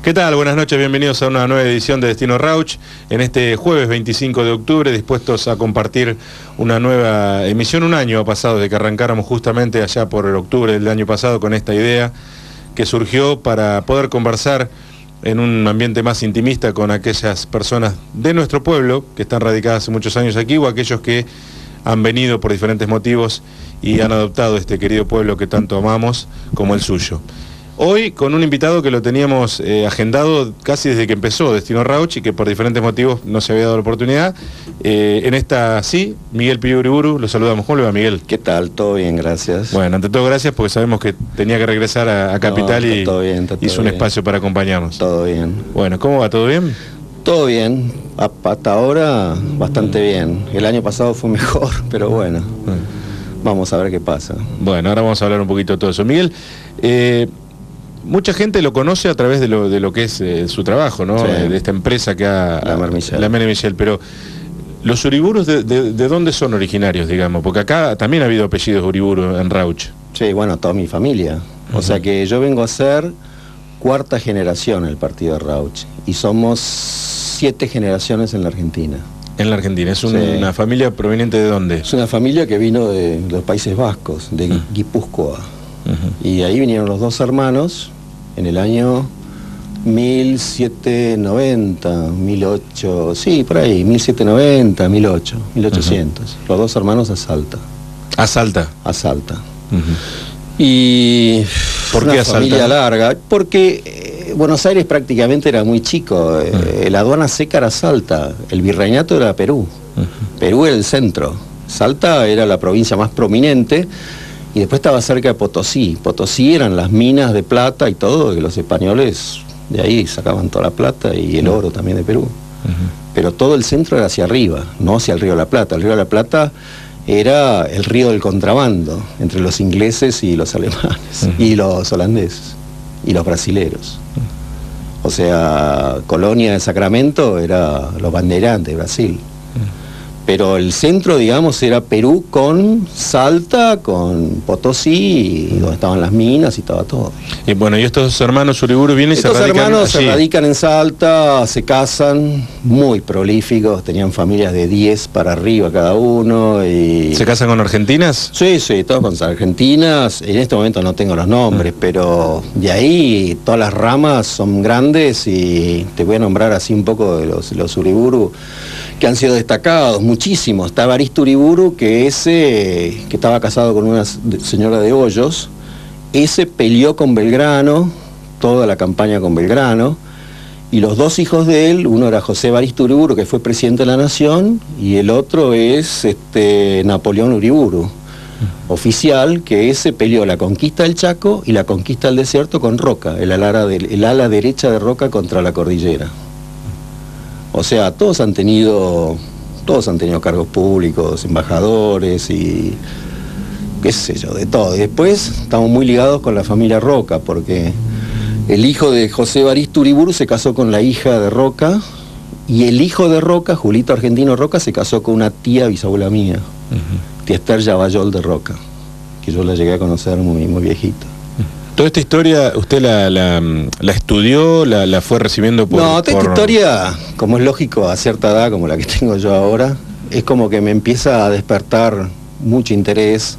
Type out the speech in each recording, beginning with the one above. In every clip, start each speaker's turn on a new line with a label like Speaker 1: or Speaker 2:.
Speaker 1: ¿Qué tal? Buenas noches, bienvenidos a una nueva edición de Destino Rauch. En este jueves 25 de octubre, dispuestos a compartir una nueva emisión. Un año ha pasado desde que arrancáramos justamente allá por el octubre del año pasado con esta idea que surgió para poder conversar en un ambiente más intimista con aquellas personas de nuestro pueblo que están radicadas hace muchos años aquí o aquellos que han venido por diferentes motivos y han adoptado este querido pueblo que tanto amamos como el suyo. Hoy con un invitado que lo teníamos agendado casi desde que empezó Destino Rauch y que por diferentes motivos no se había dado la oportunidad. En esta sí, Miguel Pío Uriburu, lo saludamos. ¿Cómo le va, Miguel?
Speaker 2: ¿Qué tal? Todo bien, gracias.
Speaker 1: Bueno, ante todo gracias porque sabemos que tenía que regresar a Capital y hizo un espacio para acompañarnos.
Speaker 2: Todo bien.
Speaker 1: Bueno, ¿cómo va? ¿Todo bien?
Speaker 2: Todo bien, hasta ahora bastante bien. El año pasado fue mejor, pero bueno, vamos a ver qué pasa.
Speaker 1: Bueno, ahora vamos a hablar un poquito de todo eso. Miguel, mucha gente lo conoce a través de lo que es su trabajo, ¿no? Sí. De esta empresa que ha... La Mene Michel, pero los Uriburus, ¿de dónde son originarios, digamos? Porque acá también ha habido apellidos Uriburu en Rauch.
Speaker 2: Sí, bueno, toda mi familia. O sea que yo vengo a ser cuarta generación en el partido de Rauch. Y somos 7 generaciones en la Argentina.
Speaker 1: En la Argentina, ¿es una familia proveniente de dónde?
Speaker 2: Es una familia que vino de los Países Vascos, de Guipúzcoa. Y ahí vinieron los dos hermanos en el año 1790, 1800, sí, por ahí, 1790, 1800. Los dos hermanos a Salta.
Speaker 1: ¿A Salta?
Speaker 2: A Salta. Y
Speaker 1: ¿por qué a Salta?
Speaker 2: Familia larga, porque Buenos Aires prácticamente era muy chico, la aduana seca era Salta, el virreinato era Perú, Perú era el centro, Salta era la provincia más prominente. Y después estaba cerca de Potosí. Potosí eran las minas de plata y todo, que los españoles de ahí sacaban toda la plata y el oro también de Perú. Pero todo el centro era hacia arriba, no hacia el Río de la Plata. El Río de la Plata era el río del contrabando entre los ingleses y los alemanes, y los holandeses, y los brasileros. O sea, Colonia de Sacramento era los bandeirantes de Brasil. Pero el centro, digamos, era Perú con Salta, con Potosí, y donde estaban las minas y estaba todo.
Speaker 1: Y bueno, y estos hermanos Uriburu vienen y se radican allí. Estos hermanos
Speaker 2: se radican en Salta, se casan, muy prolíficos, tenían familias de 10 para arriba cada uno. Y...
Speaker 1: ¿Se casan con argentinas?
Speaker 2: Sí, sí, todos con argentinas. En este momento no tengo los nombres, pero de ahí todas las ramas son grandes y te voy a nombrar así un poco de los Uriburu que han sido destacados, muchísimos. Está Evaristo Uriburu, que estaba casado con una señora de Hoyos, ese peleó con Belgrano, toda la campaña con Belgrano, y los dos hijos de él, uno era José Evaristo Uriburu, que fue presidente de la Nación, y el otro es Napoleón Uriburu, oficial, que ese peleó la conquista del Chaco y la conquista del desierto con Roca, el ala derecha de Roca contra la cordillera. O sea, todos han tenido cargos públicos, embajadores y qué sé yo, de todo. Y después estamos muy ligados con la familia Roca, porque el hijo de José Evaristo Uriburu se casó con la hija de Roca, y el hijo de Roca, Julito Argentino Roca, se casó con una tía bisabuela mía, tía Esther Yavallol de Roca, que yo la llegué a conocer muy, muy viejita.
Speaker 1: ¿Toda esta historia usted la estudió, la fue recibiendo por...?
Speaker 2: No, esta historia, como es lógico, a cierta edad como la que tengo yo ahora, es como que me empieza a despertar mucho interés.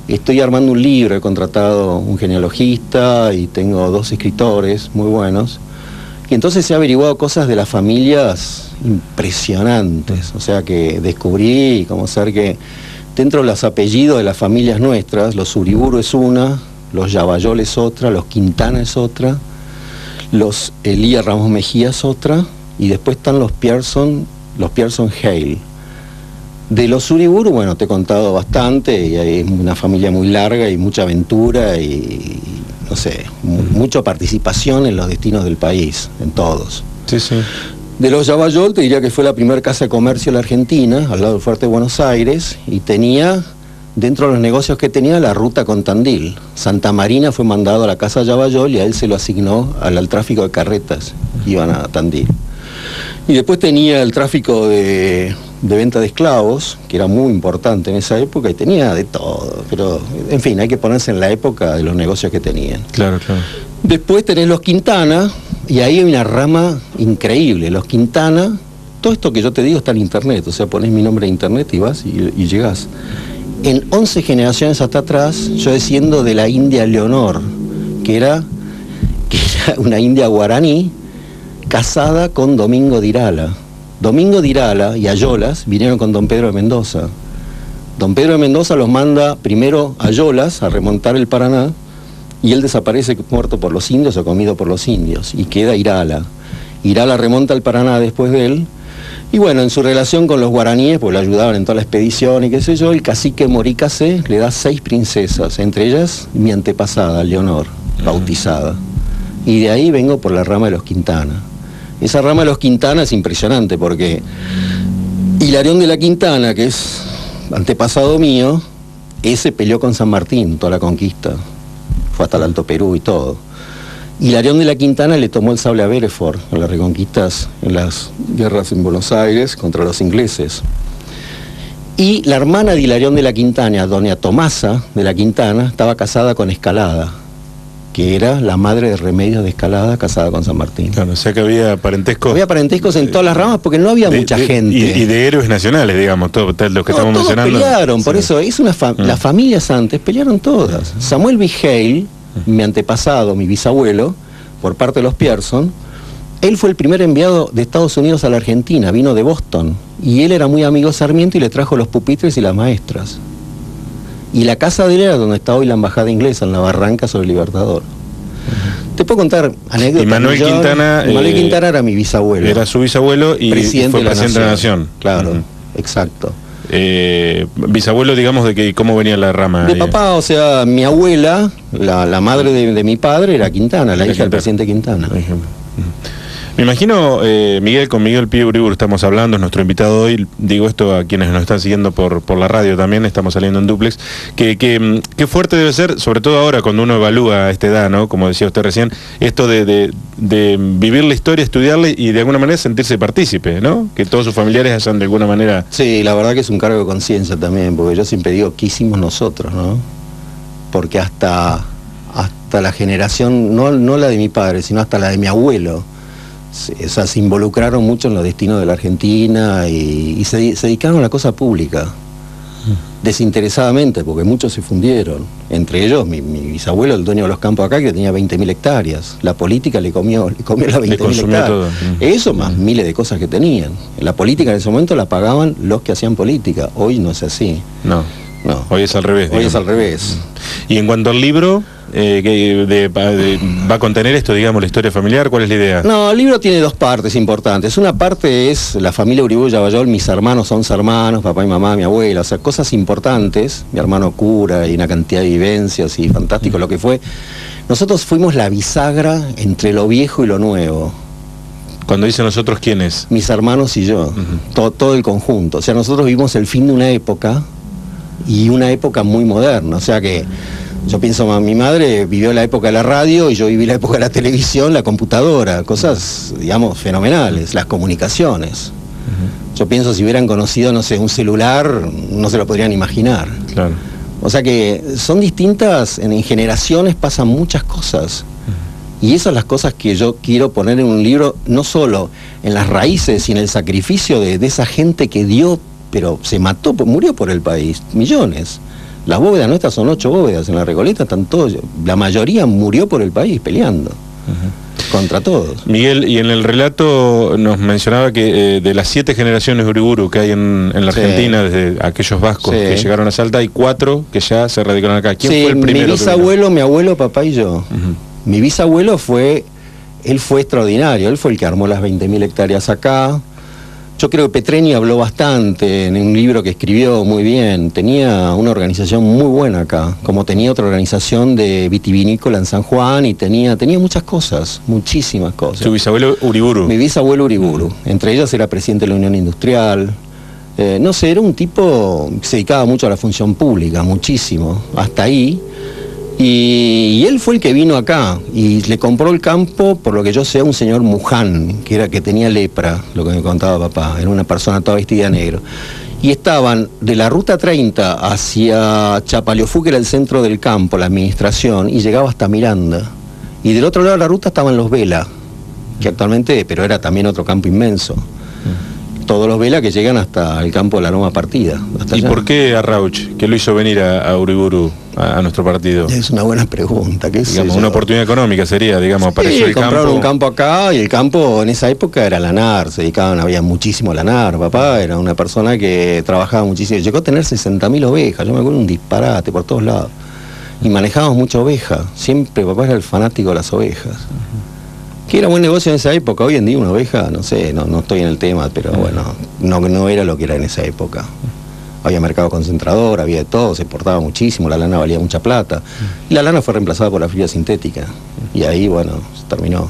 Speaker 2: Estoy armando un libro, he contratado un genealogista y tengo 2 escritores muy buenos. Y entonces he averiguado cosas de las familias impresionantes. O sea que descubrí como ser que dentro de los apellidos de las familias nuestras, los Uriburu es una, los Yavallol es otra, los Quintana es otra, los Elías Ramos Mejía es otra, y después están los Pierson Hale. De los Uriburu, bueno, te he contado bastante, y hay una familia muy larga y mucha aventura y, no sé, mucha participación en los destinos del país, en todos.
Speaker 1: Sí, sí.
Speaker 2: De los Yavallol te diría que fue la primera casa de comercio de la Argentina, al lado del Fuerte de Buenos Aires, y tenía... Dentro de los negocios que tenía, la ruta con Tandil. Santa Marina fue mandado a la casa Yavallol y a él se lo asignó al tráfico de carretas, iban a Tandil. Y después tenía el tráfico de venta de esclavos, que era muy importante en esa época, y tenía de todo. Pero, en fin, hay que ponerse en la época de los negocios que tenían.
Speaker 1: Claro, claro.
Speaker 2: Después tenés los Quintana, y ahí hay una rama increíble. Los Quintana, todo esto que yo te digo está en internet, o sea, pones mi nombre en internet y vas y llegás. En 11 generaciones hasta atrás, yo desciendo de la India Leonor, que era una india guaraní, casada con Domingo de Irala. Domingo de Irala y Ayolas vinieron con don Pedro de Mendoza. Don Pedro de Mendoza los manda primero a Ayolas a remontar el Paraná, y él desaparece muerto por los indios o comido por los indios, y queda Irala. Irala remonta el Paraná después de él, y bueno, en su relación con los guaraníes, pues lo ayudaban en toda la expedición y qué sé yo, el cacique Morícase le da 6 princesas, entre ellas mi antepasada, Leonor, bautizada. Y de ahí vengo por la rama de los Quintana. Esa rama de los Quintana es impresionante porque Hilarión de la Quintana, que es antepasado mío, ese peleó con San Martín toda la conquista. Fue hasta el Alto Perú y todo. Hilarión de la Quintana le tomó el sable a Belfort en las reconquistas, en las guerras en Buenos Aires contra los ingleses. Y la hermana de Hilarión de la Quintana, doña Tomasa de la Quintana, estaba casada con Escalada, que era la madre de Remedios de Escalada, casada con San Martín.
Speaker 1: Claro, o sea que había parentescos.
Speaker 2: Había parentescos en todas las ramas porque no había mucha gente.
Speaker 1: Y de héroes nacionales, digamos, todos los que estamos mencionando.
Speaker 2: Pelearon, por eso es las familias antes pelearon todas. Samuel B. Hale, mi antepasado, mi bisabuelo, por parte de los Pierson, él fue el primer enviado de Estados Unidos a la Argentina, vino de Boston, y él era muy amigo de Sarmiento y le trajo los pupitres y las maestras. Y la casa de él era donde está hoy la embajada inglesa, en la Barranca sobre el Libertador. Te puedo contar anécdotas.
Speaker 1: Y Manuel Quintana
Speaker 2: era mi bisabuelo.
Speaker 1: Era su bisabuelo y fue presidente de la Nación.
Speaker 2: Claro, exacto.
Speaker 1: Bisabuelo, digamos, de que cómo venía la rama.
Speaker 2: De papá, o sea, mi abuela, la madre de mi padre era Quintana, la hija del presidente Quintana.
Speaker 1: Me imagino, Miguel, con Miguel Pío Uriburu estamos hablando, es nuestro invitado hoy, digo esto a quienes nos están siguiendo por la radio también, estamos saliendo en duplex, que fuerte debe ser, sobre todo ahora cuando uno evalúa a esta edad, ¿no? Como decía usted recién, esto de vivir la historia, estudiarla y de alguna manera sentirse partícipe, ¿no? Que todos sus familiares hayan de alguna manera...
Speaker 2: Sí, la verdad que es un cargo de conciencia también, porque yo siempre digo, ¿qué hicimos nosotros, no? Porque hasta la generación, no la de mi padre, sino hasta la de mi abuelo, o sea, se involucraron mucho en los destinos de la Argentina y se dedicaron a la cosa pública, desinteresadamente, porque muchos se fundieron. Entre ellos, mi bisabuelo, el dueño de los campos acá, que tenía 20.000 hectáreas. La política le comió las 20.000 hectáreas. Todo. Eso más miles de cosas que tenían. La política en ese momento la pagaban los que hacían política. Hoy no es así.
Speaker 1: No. Hoy es al revés.
Speaker 2: Hoy es al revés.
Speaker 1: Y en cuanto al libro... ¿va a contener esto, digamos, la historia familiar? ¿Cuál es la idea?
Speaker 2: No, el libro tiene 2 partes importantes. Una parte es la familia Uriburu Yavallol, mis hermanos, 11 hermanos, papá y mamá, mi abuela, o sea, cosas importantes, mi hermano cura y una cantidad de vivencias y fantástico lo que fue. Nosotros fuimos la bisagra entre lo viejo y lo nuevo.
Speaker 1: Cuando dice nosotros, ¿quién es?
Speaker 2: Mis hermanos y yo, todo el conjunto. O sea, nosotros vimos el fin de una época y una época muy moderna, o sea que... Yo pienso, mi madre vivió la época de la radio y yo viví la época de la televisión, la computadora, cosas, digamos, fenomenales, las comunicaciones. Yo pienso, si hubieran conocido, no sé, un celular, no se lo podrían imaginar.
Speaker 1: Claro.
Speaker 2: O sea que son distintas, en generaciones pasan muchas cosas. Y esas son las cosas que yo quiero poner en un libro, no solo en las raíces y en el sacrificio de esa gente que dio, pero se mató, murió por el país, millones. Las bóvedas nuestras son 8 bóvedas, en la Recoleta están todos, la mayoría murió por el país peleando contra todos.
Speaker 1: Miguel, y en el relato nos mencionaba que de las 7 generaciones de Uriburu que hay en la Argentina, desde aquellos vascos que llegaron a Salta, hay 4 que ya se radicaron acá. ¿Quién fue el primero?
Speaker 2: Mi bisabuelo, mi abuelo, papá y yo. Mi bisabuelo él fue extraordinario, él fue el que armó las 20.000 hectáreas acá. Yo creo que Petreñi habló bastante en un libro que escribió muy bien. Tenía una organización muy buena acá, como tenía otra organización de vitivinícola en San Juan y tenía muchas cosas, muchísimas cosas.
Speaker 1: ¿Tu bisabuelo Uriburu?
Speaker 2: Mi bisabuelo Uriburu. Entre ellas era presidente de la Unión Industrial. No sé, era un tipo que se dedicaba mucho a la función pública, muchísimo, hasta ahí. Y él fue el que vino acá y le compró el campo, por lo que yo sé, a un señor Muján, que tenía lepra, lo que me contaba papá, era una persona toda vestida de negro. Y estaban de la ruta 30 hacia Chapaleofú, que era el centro del campo, la administración, y llegaba hasta Miranda. Y del otro lado de la ruta estaban los Vela, que actualmente, pero era también otro campo inmenso. Todos los velas que llegan hasta el campo de la Loma Partida.
Speaker 1: ¿Y allá? ¿Por qué a Rauch? ¿Qué lo hizo venir a Uriburu, a nuestro partido?
Speaker 2: Es una buena pregunta.
Speaker 1: Digamos, una oportunidad económica sería, digamos, apareció el
Speaker 2: compraron
Speaker 1: campo.
Speaker 2: Un campo acá, y el campo en esa época era lanar, se dedicaban, había muchísimo lanar. Papá era una persona que trabajaba muchísimo, llegó a tener 60.000 ovejas, yo me acuerdo, un disparate por todos lados. Y manejábamos mucha oveja, siempre papá era el fanático de las ovejas. Que era buen negocio en esa época. Hoy en día una oveja, no sé, no estoy en el tema, pero bueno, no era lo que era en esa época. Había mercado concentrador, había de todo, se exportaba muchísimo, la lana valía mucha plata. Y la lana fue reemplazada por la fibra sintética. Y ahí, bueno, se terminó.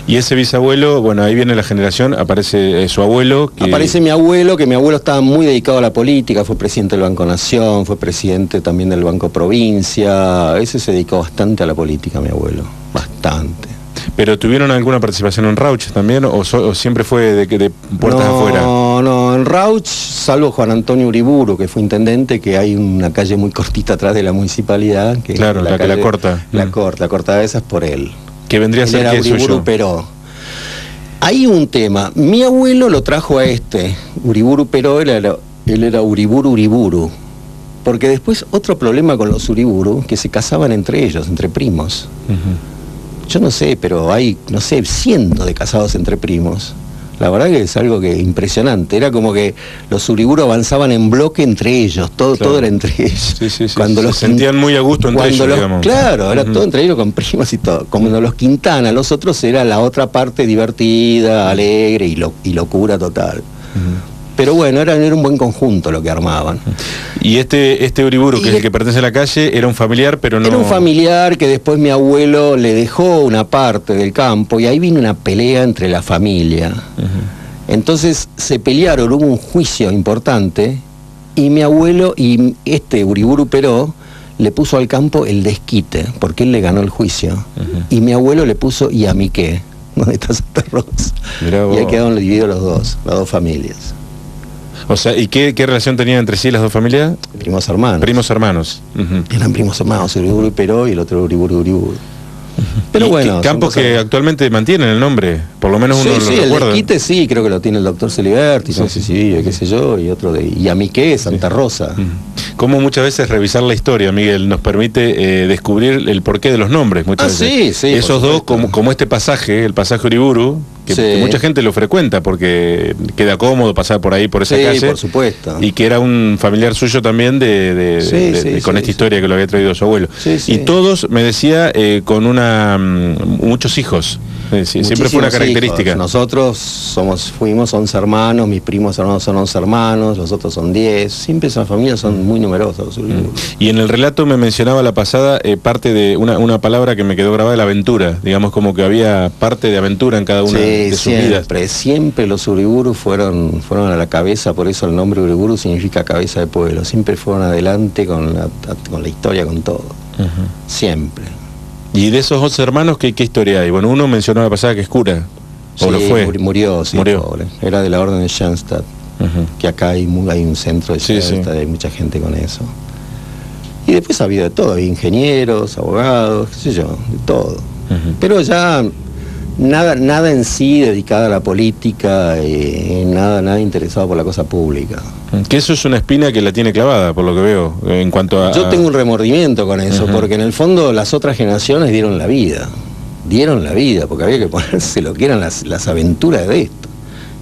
Speaker 1: Y ese bisabuelo, bueno, ahí viene la generación, aparece su abuelo.
Speaker 2: Aparece mi abuelo, que mi abuelo estaba muy dedicado a la política, fue presidente del Banco Nación, fue presidente también del Banco Provincia. Ese se dedicó bastante a la política, mi abuelo, bastante.
Speaker 1: ¿Pero tuvieron alguna participación en Rauch también o siempre fue de puertas afuera?
Speaker 2: No, en Rauch, salvo Juan Antonio Uriburu, que fue intendente, que hay una calle muy cortita atrás de la municipalidad. Que
Speaker 1: claro, la que la corta.
Speaker 2: La corta de esas por él.
Speaker 1: Que vendría a ser que
Speaker 2: Uriburu
Speaker 1: suyo.
Speaker 2: Peró. Hay un tema, mi abuelo lo trajo a Uriburu Peró, él era Uriburu. Porque después otro problema con los Uriburu, que se casaban entre ellos, entre primos. Yo no sé, pero hay, no sé, cientos de casados entre primos. La verdad que es algo que impresionante. Era como que los Uriburu avanzaban en bloque entre ellos, todo era entre ellos.
Speaker 1: Sí. Cuando se sentían muy a gusto entre ellos, digamos.
Speaker 2: Claro, era todo entre ellos con primos y todo. Como los Quintana, los otros era la otra parte divertida, alegre y locura total. Pero bueno, era un buen conjunto lo que armaban.
Speaker 1: Y este Uriburu, que es el que pertenece a la calle, era un familiar, pero no...
Speaker 2: Era un familiar que después mi abuelo le dejó una parte del campo y ahí vino una pelea entre la familia. Entonces se pelearon, hubo un juicio importante y mi abuelo y Uriburu Peró le puso al campo el desquite, porque él le ganó el juicio. Y mi abuelo le puso Iamiqué, ¿dónde está Santa Rosa? Y ahí quedaron divididos las dos familias.
Speaker 1: O sea, ¿y qué relación tenían entre sí las dos familias?
Speaker 2: Primos hermanos.
Speaker 1: Primos hermanos.
Speaker 2: Eran primos hermanos, Uriburu Peró y el otro Uriburu. Pero bueno,
Speaker 1: campos que actualmente mantienen el nombre, por lo menos uno lo recuerda.
Speaker 2: El desquite sí, creo que lo tiene el doctor Celiberti, no sé si qué sé yo, y otro de Iamiqué, Santa Rosa.
Speaker 1: Como muchas veces revisar la historia, Miguel, nos permite descubrir el porqué de los nombres muchas veces.
Speaker 2: Sí,
Speaker 1: esos dos, como este pasaje, el pasaje Uriburu, que mucha gente lo frecuenta porque queda cómodo pasar por ahí, por esa calle.
Speaker 2: Por supuesto.
Speaker 1: Y que era un familiar suyo también con esta historia que lo había traído su abuelo. Y todos, me decía, con muchos hijos. Siempre fue una característica.
Speaker 2: Hijos. Nosotros fuimos 11 hermanos, mis primos hermanos son 11 hermanos, los otros son 10. Siempre esas familias son muy numerosas.
Speaker 1: Y en el relato me mencionaba la pasada parte de una palabra que me quedó grabada, la aventura. Digamos como que había parte de aventura en cada una de sus vidas.
Speaker 2: Siempre los Uriburu fueron a la cabeza, por eso el nombre Uriburu significa cabeza de pueblo. Siempre fueron adelante con la historia, con todo. Siempre.
Speaker 1: ¿Y de esos 11 hermanos qué historia hay? Bueno, uno mencionó la pasada que es cura. ¿O lo fue?
Speaker 2: Murió. Pobre. Era de la orden de Schoenstatt, que acá hay un centro de Schoenstatt, hay mucha gente con eso. Y después ha habido de todo, hay ingenieros, abogados, qué sé yo, de todo. Pero ya nada en sí dedicado a la política, nada interesado por la cosa pública.
Speaker 1: Que eso es una espina que la tiene clavada, por lo que veo, en cuanto a...
Speaker 2: Yo tengo un remordimiento con eso, porque en el fondo las otras generaciones dieron la vida, porque había que ponerse lo que eran las aventuras de esto.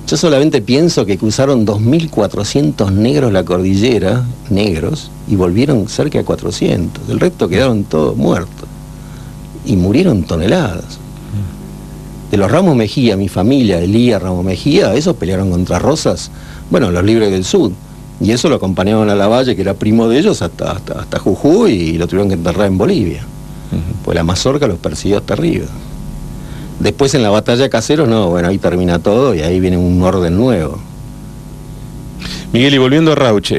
Speaker 2: Yo solamente pienso que cruzaron 2.400 negros la cordillera, negros, y volvieron cerca de 400, el resto quedaron todos muertos, y murieron toneladas. De los Ramos Mejía, mi familia, Elías Ramos Mejía, esos pelearon contra Rosas, bueno, los Libres del Sur, y eso lo acompañaban a Lavalle, que era primo de ellos, hasta Jujuy, y lo tuvieron que enterrar en Bolivia. Pues la mazorca los persiguió hasta arriba. Después en la batalla de Caseros, ahí termina todo, y ahí viene un orden nuevo.
Speaker 1: Miguel, y volviendo a Rauch,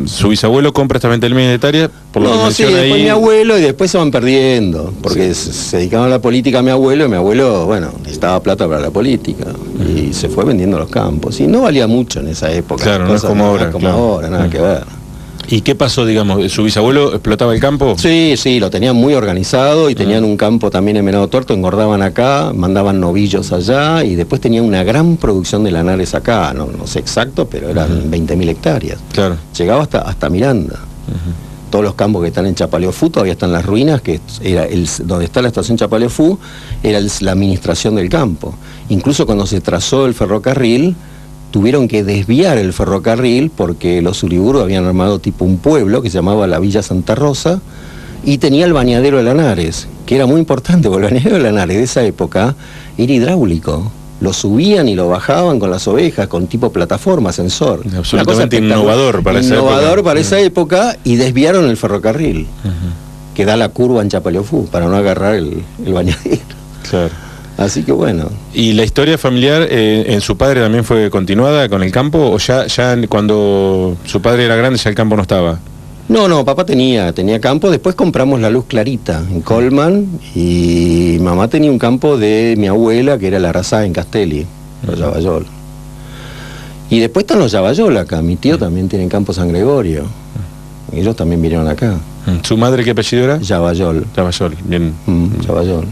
Speaker 1: su bisabuelo compra esta venta alimentaria, por lo que menciona
Speaker 2: después
Speaker 1: ahí...
Speaker 2: mi abuelo, y después se van perdiendo, porque se dedicaban a la política mi abuelo, y mi abuelo, necesitaba plata para la política, y se fue vendiendo los campos, y no valía mucho en esa época.
Speaker 1: Claro, no es como ahora.
Speaker 2: Nada que ver.
Speaker 1: ¿Y qué pasó, digamos? ¿Su bisabuelo explotaba el campo?
Speaker 2: Sí, sí, lo tenían muy organizado y tenían un campo también en Venado Tuerto, engordaban acá, mandaban novillos allá y después tenían una gran producción de lanares acá, no sé exacto, pero eran 20.000 hectáreas.
Speaker 1: Claro.
Speaker 2: Llegaba hasta Miranda. Todos los campos que están en Chapaleofú todavía están las ruinas, que era donde está la estación Chapaleofú, era la administración del campo. Incluso cuando se trazó el ferrocarril, tuvieron que desviar el ferrocarril porque los Uriburu habían armado tipo un pueblo que se llamaba la Villa Santa Rosa y tenía el bañadero de Lanares, que era muy importante porque el bañadero de Lanares de esa época era hidráulico. Lo subían y lo bajaban con las ovejas, con tipo plataforma, ascensor.
Speaker 1: Absolutamente innovador para esa época.
Speaker 2: Innovador para esa época y desviaron el ferrocarril, que da la curva en Chapaleofú, para no agarrar el bañadero.
Speaker 1: Claro.
Speaker 2: Así que bueno.
Speaker 1: ¿Y la historia familiar en su padre también fue continuada con el campo? ¿O ya cuando su padre era grande ya el campo no estaba?
Speaker 2: No, papá tenía campo, después compramos la Luz Clarita en Colman y mamá tenía un campo de mi abuela que era la Arrasá en Castelli, los Yavallol. Y después están los Yavallol acá, mi tío también tiene campo San Gregorio, ellos también vinieron acá.
Speaker 1: ¿Su madre qué apellido era?
Speaker 2: Yavallol.
Speaker 1: Yavallol, bien.
Speaker 2: Yavallol.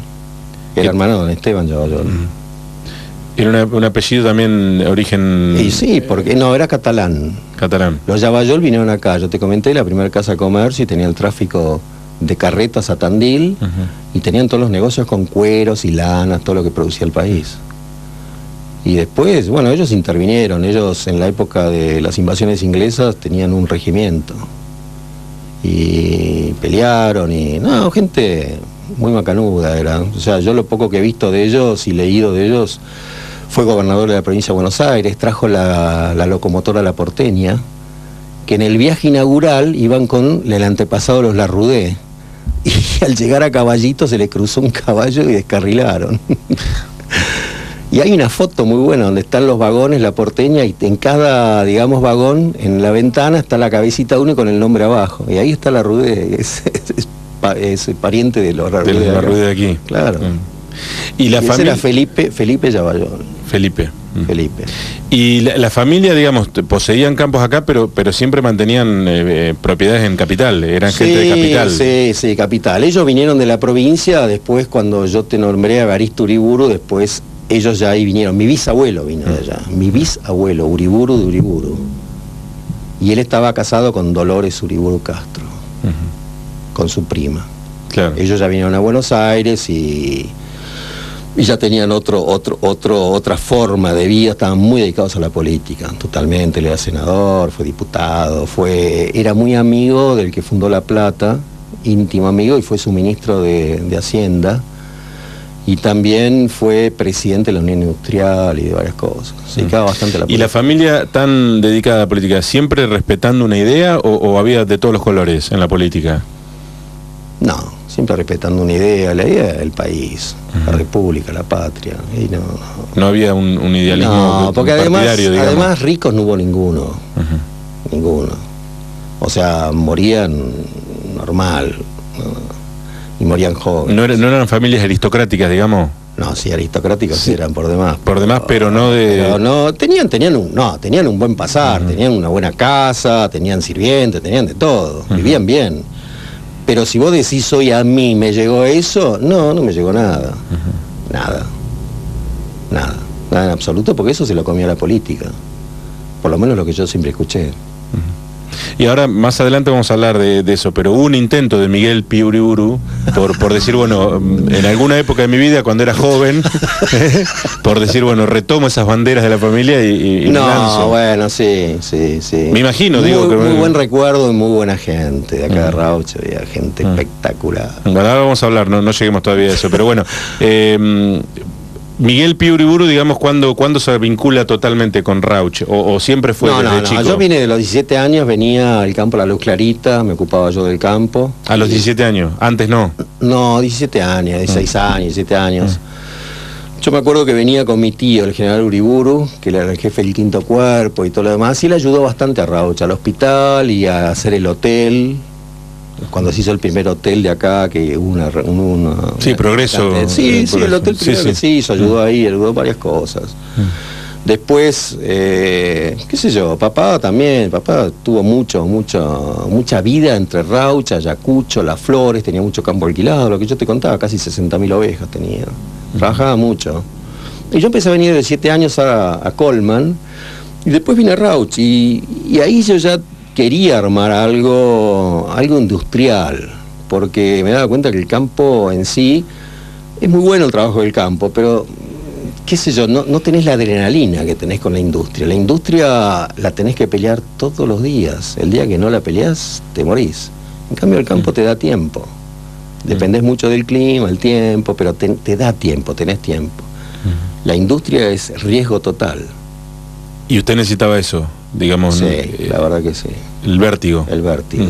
Speaker 2: Era hermano de don Esteban Yavallol.
Speaker 1: Era un apellido también de origen...
Speaker 2: Y sí, porque no, era catalán.
Speaker 1: Catalán.
Speaker 2: Los Yavallol vinieron acá, yo te comenté, la primera casa de comercio y tenía el tráfico de carretas a Tandil y tenían todos los negocios con cueros y lanas, todo lo que producía el país. Y después, bueno, ellos intervinieron, ellos en la época de las invasiones inglesas tenían un regimiento y pelearon y... No, gente muy macanuda era. O sea, yo lo poco que he visto de ellos y leído de ellos... Fue gobernador de la provincia de Buenos Aires, trajo la locomotora La Porteña, que en el viaje inaugural iban con el antepasado de los Larrudé. Y al llegar a Caballito se le cruzó un caballo y descarrilaron. Y hay una foto muy buena donde están los vagones La Porteña y en cada, digamos, vagón, en la ventana está la cabecita de uno y con el nombre abajo. Y ahí está Larrudé, es pariente de los Larrudé.
Speaker 1: De los Larrudé de aquí.
Speaker 2: Claro.
Speaker 1: Y la familia...
Speaker 2: era Felipe Yavallol.
Speaker 1: Felipe.
Speaker 2: Felipe.
Speaker 1: Y la familia, digamos, poseían campos acá, pero siempre mantenían propiedades en Capital, eran gente de Capital.
Speaker 2: Sí, Capital. Ellos vinieron de la provincia, después cuando yo te nombré a Evaristo Uriburu, después ellos ya ahí vinieron. Mi bisabuelo vino de allá, mi bisabuelo, Uriburu de Uriburu. Y él estaba casado con Dolores Uriburu Castro, con su prima.
Speaker 1: Claro.
Speaker 2: Ellos ya vinieron a Buenos Aires y ya tenían otra forma de vida, estaban muy dedicados a la política, totalmente. Él era senador, fue diputado, era muy amigo del que fundó La Plata, íntimo amigo, y fue su ministro de Hacienda, y también fue presidente de la Unión Industrial y de varias cosas. Se dedicaba bastante a la política.
Speaker 1: ¿Y la familia tan dedicada a la política, siempre respetando una idea o había de todos los colores en la política?
Speaker 2: No, siempre respetando una idea, la idea del país, la república, la patria. Y
Speaker 1: no había un idealismo.
Speaker 2: No, porque además ricos no hubo ninguno. Ninguno. O sea, morían normal, ¿no? Y morían jóvenes.
Speaker 1: ¿No eran familias aristocráticas, digamos?
Speaker 2: No, sí, aristocráticos sí eran por demás.
Speaker 1: Por demás, pero no de...
Speaker 2: Pero no, tenían un buen pasar, tenían una buena casa, tenían sirvientes, tenían de todo, vivían bien. Pero si vos decís hoy a mí me llegó eso, no me llegó nada. Nada en absoluto, porque eso se lo comía la política. Por lo menos lo que yo siempre escuché.
Speaker 1: Y ahora, más adelante vamos a hablar de eso, pero hubo un intento de Miguel Pi Uriburu por decir, bueno, en alguna época de mi vida, cuando era joven, por decir, bueno, retomo esas banderas de la familia y
Speaker 2: no,
Speaker 1: lanzo.
Speaker 2: Bueno, sí.
Speaker 1: Me imagino,
Speaker 2: muy buen recuerdo y muy buena gente de acá de Rauch, había gente espectacular.
Speaker 1: Bueno, ahora vamos a hablar, no lleguemos todavía a eso, pero bueno, Miguel Pi Uriburu, digamos, ¿cuándo se vincula totalmente con Rauch? ¿O siempre fue desde chico?
Speaker 2: Yo vine de los 17 años, venía al campo La Luz Clarita, me ocupaba yo del campo.
Speaker 1: ¿A los 17 años? ¿Antes no?
Speaker 2: No, 17 años, 16 años, 17 años. Yo me acuerdo que venía con mi tío, el general Uriburu, que era el jefe del quinto cuerpo y todo lo demás, y él ayudó bastante a Rauch, al hospital y a hacer el hotel. Cuando se hizo el primer hotel de acá, que hubo
Speaker 1: Progreso.
Speaker 2: Sí, el hotel primero que se hizo, ayudó ahí, ayudó varias cosas. Después, qué sé yo, papá tuvo mucha vida entre Rauch, Ayacucho, Las Flores, tenía mucho campo alquilado, lo que yo te contaba, casi 60.000 ovejas tenía, trabajaba mucho. Y yo empecé a venir de 7 años a Colman, y después vine a Rauch, y ahí yo ya quería armar algo industrial, porque me daba cuenta que el campo en sí, es muy bueno el trabajo del campo, pero qué sé yo, no tenés la adrenalina que tenés con la industria. La industria la tenés que pelear todos los días. El día que no la peleás, te morís. En cambio, el campo te da tiempo. Dependés mucho del clima, el tiempo, pero te da tiempo, tenés tiempo. La industria es riesgo total.
Speaker 1: ¿Y usted necesitaba eso, digamos?
Speaker 2: Sí, la verdad que sí.
Speaker 1: El vértigo.
Speaker 2: El vértigo.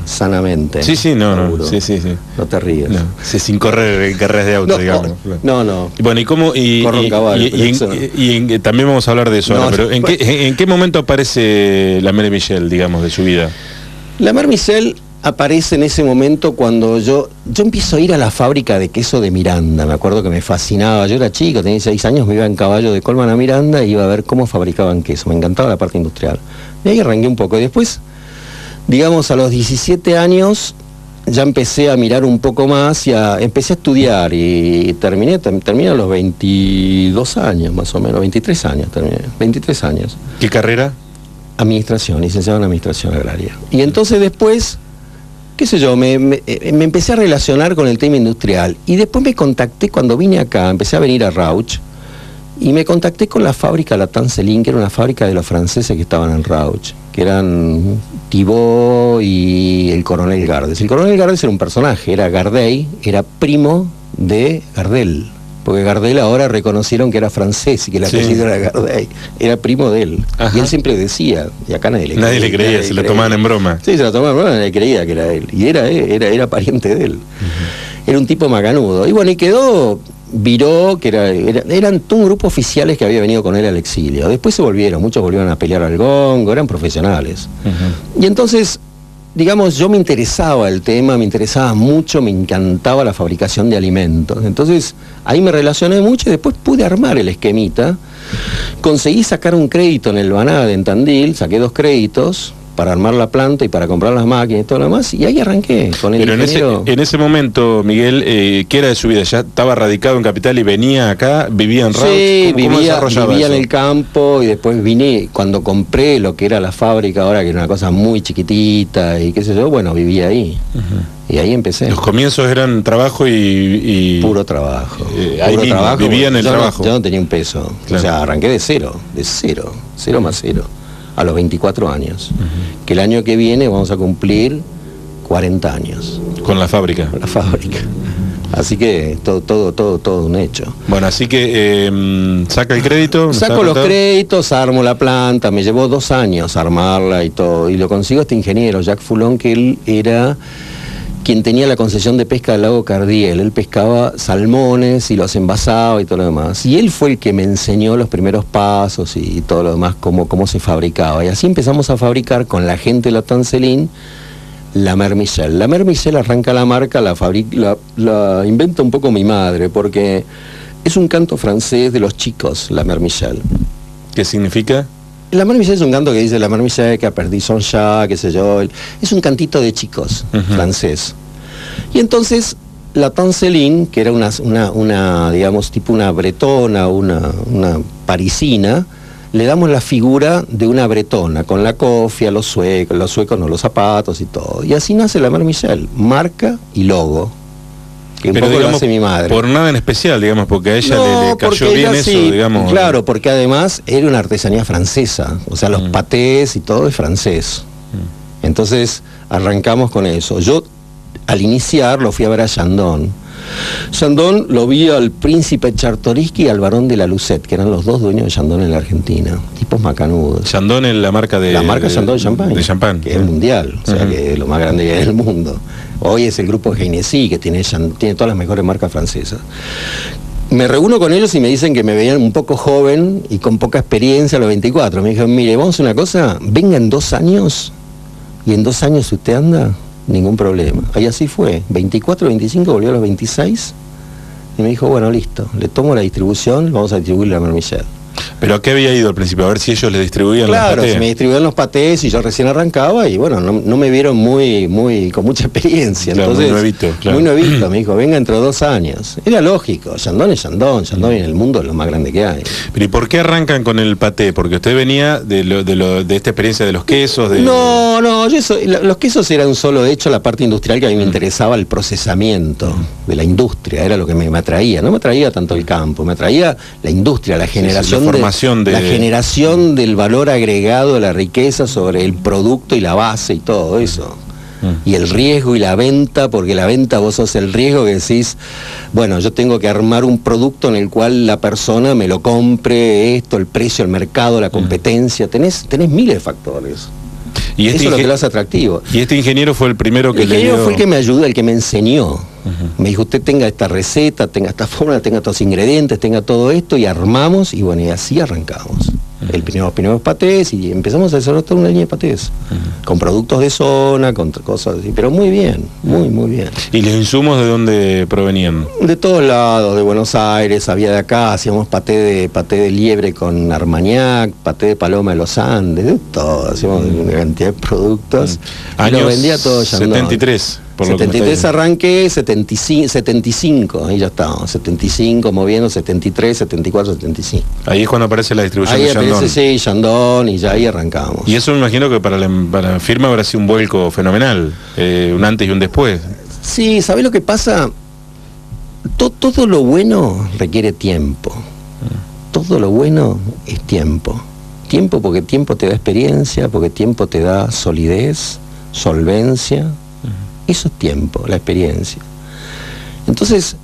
Speaker 2: Sanamente.
Speaker 1: Sí, no, sí.
Speaker 2: No te ríes.
Speaker 1: No, sí, sin correr en carreras de auto, digamos.
Speaker 2: No.
Speaker 1: Bueno, ¿y cómo?
Speaker 2: Corro un caballo.
Speaker 1: También vamos a hablar de eso ahora, pero ¿en qué momento aparece la Mère Michel, digamos, de su vida?
Speaker 2: La Mère Michel aparece en ese momento cuando yo empiezo a ir a la fábrica de queso de Miranda. Me acuerdo que me fascinaba. Yo era chico, tenía 16 años, me iba en caballo de Colman a Miranda y iba a ver cómo fabricaban queso. Me encantaba la parte industrial. Y ahí arranqué un poco. Y después, digamos, a los 17 años ya empecé a mirar un poco más y empecé a estudiar y terminé a los 22 años más o menos, 23 años terminé, 23 años.
Speaker 1: ¿Qué carrera?
Speaker 2: Administración, licenciado en Administración Agraria. Y entonces después, qué sé yo, me empecé a relacionar con el tema industrial y después me contacté, cuando vine acá, empecé a venir a Rauch y me contacté con la fábrica La Tancelin, que era una fábrica de los franceses que estaban en Rauch, que eran Thibault y el Coronel Gardes. El Coronel Gardes era un personaje, era Gardel, era primo de Gardel, porque Gardel ahora reconocieron que era francés y que el apellido era Gardel, era primo de él. Ajá. Y él siempre decía, y acá nadie le creía,
Speaker 1: se lo tomaban en broma.
Speaker 2: Sí, se lo tomaban en broma, nadie creía que era él, y era pariente de él. Era un tipo macanudo. Y bueno, y quedó, viró, que eran un grupo de oficiales que había venido con él al exilio. Después se volvieron, muchos volvieron a pelear al gongo, eran profesionales. Y entonces, digamos, yo me interesaba el tema, me interesaba mucho, me encantaba la fabricación de alimentos. Entonces, ahí me relacioné mucho y después pude armar el esquemita. Conseguí sacar un crédito en el Banad en Tandil, saqué 2 créditos para armar la planta y para comprar las máquinas y todo lo demás, y ahí arranqué con el ingeniero.
Speaker 1: Pero en ese momento, Miguel, ¿qué era de su vida? ¿Ya estaba radicado en Capital y venía acá? ¿Vivía en Rauch?
Speaker 2: Sí, vivía en el campo y después vine, cuando compré lo que era la fábrica ahora, que era una cosa muy chiquitita y qué sé yo, bueno, vivía ahí. Y ahí empecé.
Speaker 1: Los comienzos eran trabajo y...
Speaker 2: Puro trabajo.
Speaker 1: Ahí mismo,
Speaker 2: trabajo,
Speaker 1: vivía en el trabajo.
Speaker 2: Yo no tenía un peso. Claro. O sea, arranqué de cero más cero. A los 24 años. Que el año que viene vamos a cumplir 40 años.
Speaker 1: ¿Con la fábrica?
Speaker 2: Con la fábrica. Así que todo un hecho.
Speaker 1: Bueno, así que saca el crédito.
Speaker 2: Saco los créditos, armo la planta, me llevó 2 años armarla y todo. Y lo consigo este ingeniero, Jacques Foulon, que él era quien tenía la concesión de pesca del lago Cardiel. Él pescaba salmones y los envasaba y todo lo demás. Y él fue el que me enseñó los primeros pasos y todo lo demás, cómo se fabricaba. Y así empezamos a fabricar con la gente de La Tancelin la Mère Michel. La Mère Michel arranca la marca, la inventa un poco mi madre, porque es un canto francés de los chicos, la Mère Michel.
Speaker 1: ¿Qué significa?
Speaker 2: La Mère Michel es un canto que dice la Mère Michel, que a perdu son chat, qué sé yo. Es un cantito de chicos, francés. Y entonces, la Tancelin, que era una digamos, tipo una bretona, una parisina, le damos la figura de una bretona, con la cofia, los suecos no, los zapatos y todo. Y así nace la Mère Michel, marca y logo. Que un poco, digamos, lo hace mi madre.
Speaker 1: Por nada en especial, digamos, porque a ella le cayó bien eso, sí, digamos.
Speaker 2: Claro, porque además era una artesanía francesa, o sea, los patés y todo es francés. Entonces arrancamos con eso. Yo al iniciar lo fui a ver a Chandon. Chandon lo vi al príncipe Czartoryski y al barón de la Lucette, que eran los 2 dueños de Chandon en la Argentina, tipos macanudos.
Speaker 1: Chandon es la marca de...
Speaker 2: La marca Chandon de champán.
Speaker 1: De champán.
Speaker 2: Que es mundial, o sea, que es lo más grande que hay en el mundo. Hoy es el grupo Hennessy, que tiene todas las mejores marcas francesas. Me reúno con ellos y me dicen que me veían un poco joven y con poca experiencia a los 24. Me dijeron, mire, vamos a hacer una cosa, venga en 2 años y en 2 años usted anda, ningún problema. Ahí así fue, 24, 25, volvió a los 26 y me dijo, bueno, listo, le tomo la distribución, vamos a distribuir la Mère Michel.
Speaker 1: ¿Pero a qué había ido al principio? A ver si ellos le distribuían los patés.
Speaker 2: Claro, me distribuían los patés y yo recién arrancaba y bueno, no me vieron con mucha experiencia.
Speaker 1: Claro,
Speaker 2: entonces,
Speaker 1: muy nuevito, claro.
Speaker 2: Muy nuevito, me dijo, venga entre 2 años. Era lógico, Yandón es Yandón en el mundo es lo más grande que hay.
Speaker 1: Pero ¿y por qué arrancan con el paté? Porque usted venía de esta experiencia de los quesos.
Speaker 2: No, los quesos eran solo, de hecho, la parte industrial que a mí me interesaba, el procesamiento de la industria, era lo que me atraía. No me atraía tanto el campo, me atraía la industria, la generación, la generación del valor agregado de la riqueza sobre el producto y la base y todo eso. Y el riesgo y la venta, porque la venta vos sos el riesgo que decís, bueno, yo tengo que armar un producto en el cual la persona me lo compre, esto, el precio, el mercado, la competencia, tenés miles de factores.
Speaker 1: Y
Speaker 2: eso es lo que lo hace atractivo.
Speaker 1: Y este ingeniero fue el primero que
Speaker 2: el ingeniero fue el que me ayudó, el que me enseñó. Me dijo, usted tenga esta receta, tenga esta fórmula, tenga estos ingredientes, tenga todo esto, y armamos, y bueno, y así arrancamos. El primeros patés, y empezamos a desarrollar toda una línea de patés, con productos de zona, con cosas así, pero muy bien, muy bien.
Speaker 1: ¿Y los insumos de dónde provenían?
Speaker 2: De todos lados, de Buenos Aires, había de acá, hacíamos paté de liebre con armagnac, paté de paloma de los Andes, de todo, hacíamos una cantidad de productos.
Speaker 1: Años
Speaker 2: y lo vendía todo Yandón.
Speaker 1: 73.
Speaker 2: 73 arranqué, 75, ahí ya estábamos, 75 moviendo, 73, 74, 75.
Speaker 1: Ahí es cuando aparece la distribución
Speaker 2: ahí
Speaker 1: de Yandón.
Speaker 2: Aparece, sí, Yandón, y ya ahí arrancamos.
Speaker 1: Y eso me imagino que para la firma habrá sido un vuelco fenomenal, un antes y un después.
Speaker 2: Sí, ¿sabés lo que pasa? Todo lo bueno requiere tiempo. Todo lo bueno es tiempo. Tiempo porque tiempo te da experiencia, porque tiempo te da solidez, solvencia. Eso es tiempo, la experiencia. Entonces,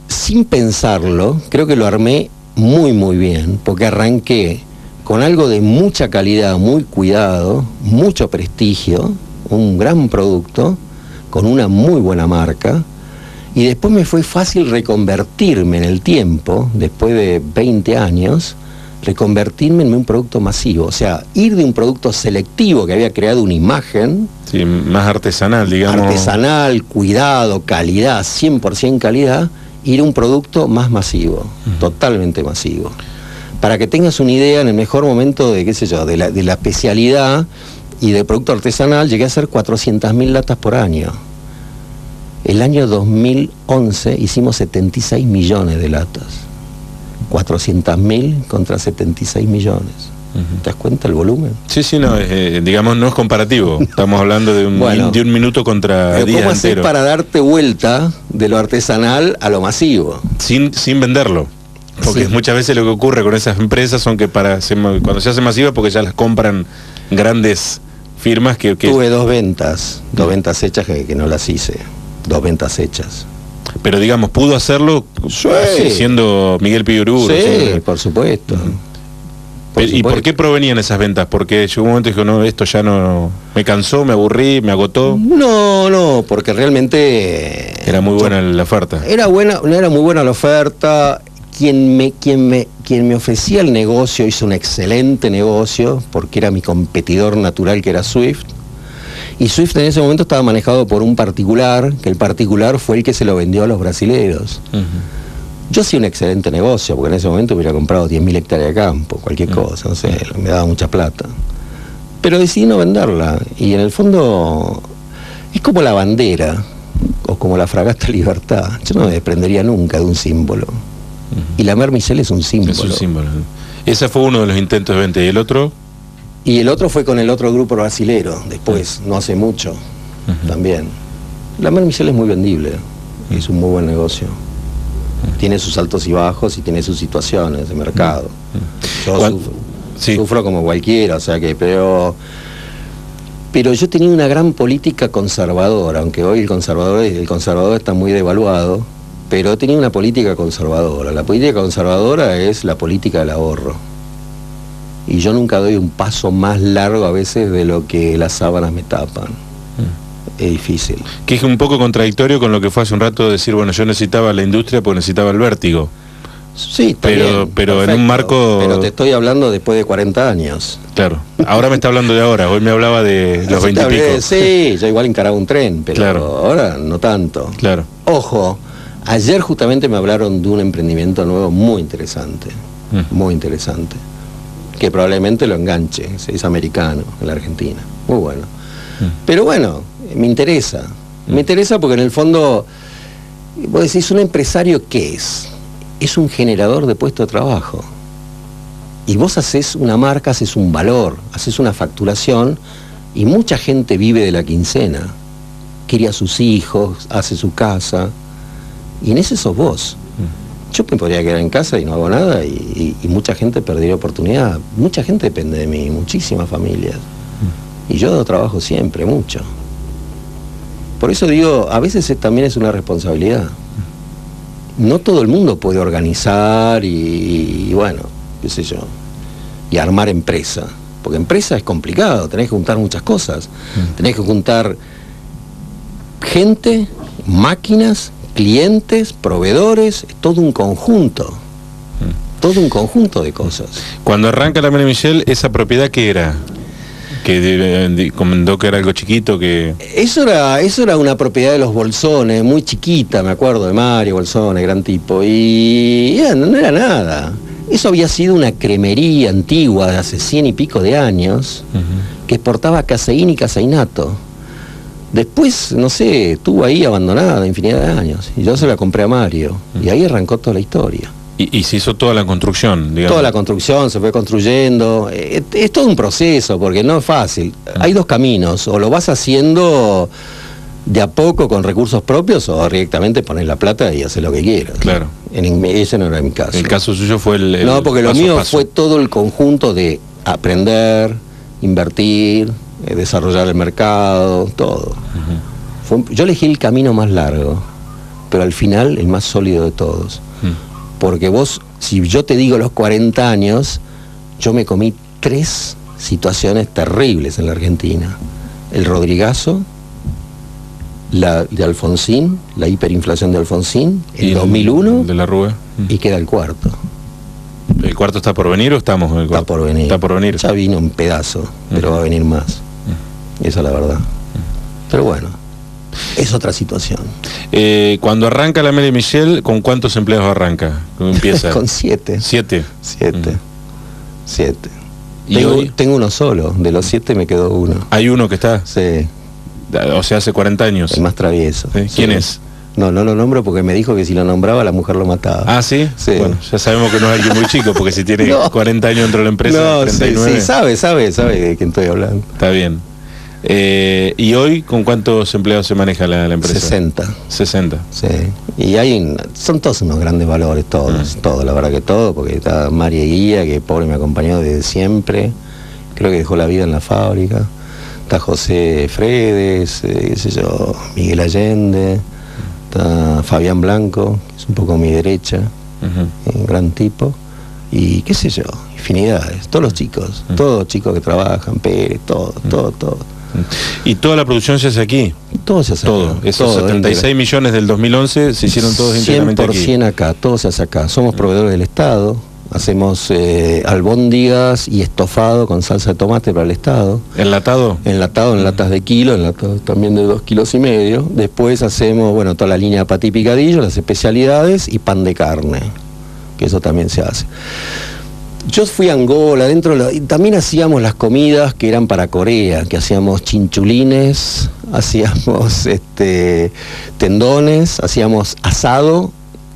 Speaker 2: sin pensarlo, creo que lo armé muy bien, porque arranqué con algo de mucha calidad, muy cuidado, mucho prestigio, un gran producto, con una muy buena marca, y después me fue fácil reconvertirme en el tiempo, después de 20 años, reconvertirme en un producto masivo, o sea, ir de un producto selectivo que había creado una imagen,
Speaker 1: sí, más artesanal, digamos.
Speaker 2: Artesanal, cuidado, calidad, 100% calidad, ir a un producto más masivo, totalmente masivo. Para que tengas una idea, en el mejor momento de, qué sé yo, de la especialidad y del producto artesanal, llegué a hacer 400.000 latas por año. El año 2011 hicimos 76 millones de latas. 400.000 contra 76 millones. ¿Te das cuenta el volumen?
Speaker 1: Sí, no, digamos, no es comparativo. Estamos hablando de un minuto contra 10
Speaker 2: ¿cómo hacer para darte vuelta de lo artesanal a lo masivo?
Speaker 1: Sin venderlo. Porque muchas veces lo que ocurre con esas empresas son que cuando se hace masiva, porque ya las compran grandes firmas que...
Speaker 2: Tuve dos ventas hechas que no las hice. 2 ventas hechas.
Speaker 1: Pero digamos, pudo hacerlo siendo Miguel Pillurú.
Speaker 2: Sí, por supuesto.
Speaker 1: ¿Y por qué provenían esas ventas? Porque llegó un momento y dijo, no, esto ya no... Me cansó, me aburrí, me agotó.
Speaker 2: No, porque realmente...
Speaker 1: Era muy buena la oferta.
Speaker 2: Era muy buena la oferta. Quien me ofrecía el negocio hizo un excelente negocio, porque era mi competidor natural, que era Swift. Y Swift en ese momento estaba manejado por un particular, que el particular fue el que se lo vendió a los brasileros. Yo hacía un excelente negocio, porque en ese momento hubiera comprado 10.000 hectáreas de campo, cualquier cosa, no sé, me daba mucha plata. Pero decidí no venderla, y en el fondo es como la bandera, o como la fragata Libertad. Yo no me desprendería nunca de un símbolo. Y la Mer Michel es un símbolo.
Speaker 1: Es un símbolo. Ese fue uno de los intentos de venta, ¿y el otro?
Speaker 2: Y el otro fue con el otro grupo brasilero, después, no hace mucho, también. La Mer Michel es muy vendible, es un muy buen negocio. Tiene sus altos y bajos y tiene sus situaciones de mercado. Yo sufro como cualquiera, o sea que, pero yo tenía una gran política conservadora, aunque hoy el conservador está muy devaluado, pero tenía una política conservadora. La política conservadora es la política del ahorro. Y yo nunca doy un paso más largo a veces de lo que las sábanas me tapan. Es difícil.
Speaker 1: Que es un poco contradictorio con lo que fue hace un rato decir, bueno, yo necesitaba la industria porque necesitaba el vértigo.
Speaker 2: Sí,
Speaker 1: pero en un marco...
Speaker 2: Pero te estoy hablando después de 40 años.
Speaker 1: Claro. Ahora me está hablando de ahora, hoy me hablaba de los 20 y pico.
Speaker 2: Sí, yo igual encaraba un tren, pero ahora no tanto.
Speaker 1: Claro.
Speaker 2: Ojo, ayer justamente me hablaron de un emprendimiento nuevo muy interesante. muy interesante, que probablemente lo enganche, es americano en la Argentina, muy bueno. Pero bueno, me interesa porque en el fondo, vos decís, ¿un empresario qué es? Es un generador de puestos de trabajo. Y vos haces una marca, haces un valor, haces una facturación, y mucha gente vive de la quincena. Quiere a sus hijos, hace su casa, y en ese sos vos. Yo me podría quedar en casa y no hago nada, y mucha gente perdería oportunidad. Mucha gente depende de mí, muchísimas familias. Y yo trabajo siempre, mucho. Por eso digo, a veces también es una responsabilidad. No todo el mundo puede organizar y bueno, qué sé yo, y armar empresa. Porque empresa es complicado, tenés que juntar muchas cosas. Tenés que juntar gente, máquinas, clientes, proveedores, es todo un conjunto. Todo un conjunto de cosas.
Speaker 1: Cuando arranca la Mary Michelle, ¿esa propiedad qué era? Que comentó que era algo chiquito, que... Eso
Speaker 2: era una propiedad de los Bolsones, muy chiquita, me acuerdo de Mario Bolsones, gran tipo, y no era nada. Eso había sido una cremería antigua de hace 100 y pico de años, que exportaba caseína y caseinato. Después, no sé, estuvo ahí abandonada infinidad de años, y yo se la compré a Mario, y ahí arrancó toda la historia.
Speaker 1: Y se hizo toda la construcción, digamos.
Speaker 2: Toda la construcción, se fue construyendo. Es todo un proceso, porque no es fácil. Hay dos caminos, o lo vas haciendo de a poco con recursos propios, o directamente pones la plata y haces lo que quieras.
Speaker 1: Claro.
Speaker 2: Ese no era mi caso.
Speaker 1: El caso suyo fue el
Speaker 2: no, porque lo mío fue todo el conjunto de aprender, invertir, desarrollar el mercado, todo. Yo elegí el camino más largo, pero al final el más sólido de todos. Porque vos, si yo te digo los 40 años, yo me comí 3 situaciones terribles en la Argentina. El Rodrigazo, la de Alfonsín, la hiperinflación de Alfonsín, el 2001,
Speaker 1: de la Rúa.
Speaker 2: Y queda el cuarto.
Speaker 1: ¿El cuarto está por venir o estamos en el cuarto?
Speaker 2: Está por venir.
Speaker 1: Está por venir.
Speaker 2: Ya vino un pedazo, pero va a venir más. Esa es la verdad. Pero bueno, es otra situación.
Speaker 1: Cuando arranca la Mary Michelle, ¿con cuántos empleados arranca? ¿Cómo empieza?
Speaker 2: Con 7.
Speaker 1: 7.
Speaker 2: 7. 7.
Speaker 1: ¿Y
Speaker 2: tengo uno solo, de los 7 me quedó uno.
Speaker 1: ¿Hay uno que está?
Speaker 2: Sí.
Speaker 1: O sea, hace 40 años.
Speaker 2: El más travieso.
Speaker 1: ¿Sí? ¿Quién es?
Speaker 2: No lo nombro porque me dijo que si lo nombraba la mujer lo mataba.
Speaker 1: ¿Ah, sí?
Speaker 2: Sí.
Speaker 1: Bueno, ya sabemos que no es alguien muy chico, porque si tiene 40 años dentro de la empresa,
Speaker 2: no,
Speaker 1: 39...
Speaker 2: Sí, sabe de quién estoy hablando.
Speaker 1: Está bien. ¿Y hoy con cuántos empleados se maneja la empresa?
Speaker 2: 60.
Speaker 1: 60.
Speaker 2: Sí. Y son todos unos grandes valores, todos, la verdad que todo, porque está María Guía, que pobre me acompañó desde siempre, creo que dejó la vida en la fábrica. Está José Fredes, qué sé yo, Miguel Allende, está Fabián Blanco, que es un poco a mi derecha, un gran tipo, y qué sé yo, infinidades, todos los chicos, todos chicos que trabajan, Pérez, todo.
Speaker 1: ¿Y toda la producción se hace aquí?
Speaker 2: Todo se hace
Speaker 1: todo.
Speaker 2: acá.
Speaker 1: Esos 76 millones del 2011 se hicieron todos íntegramente aquí.
Speaker 2: 100% acá, todo se hace acá. Somos proveedores del Estado, hacemos albóndigas y estofado con salsa de tomate para el Estado.
Speaker 1: ¿Enlatado?
Speaker 2: Enlatado en latas de kilo, enlatado también de 2,5 kilos. Después hacemos, bueno, toda la línea patí picadillo, las especialidades y pan de carne, que eso también se hace. Yo fui a Angola, y también hacíamos las comidas que eran para Corea, que hacíamos chinchulines, hacíamos tendones, hacíamos asado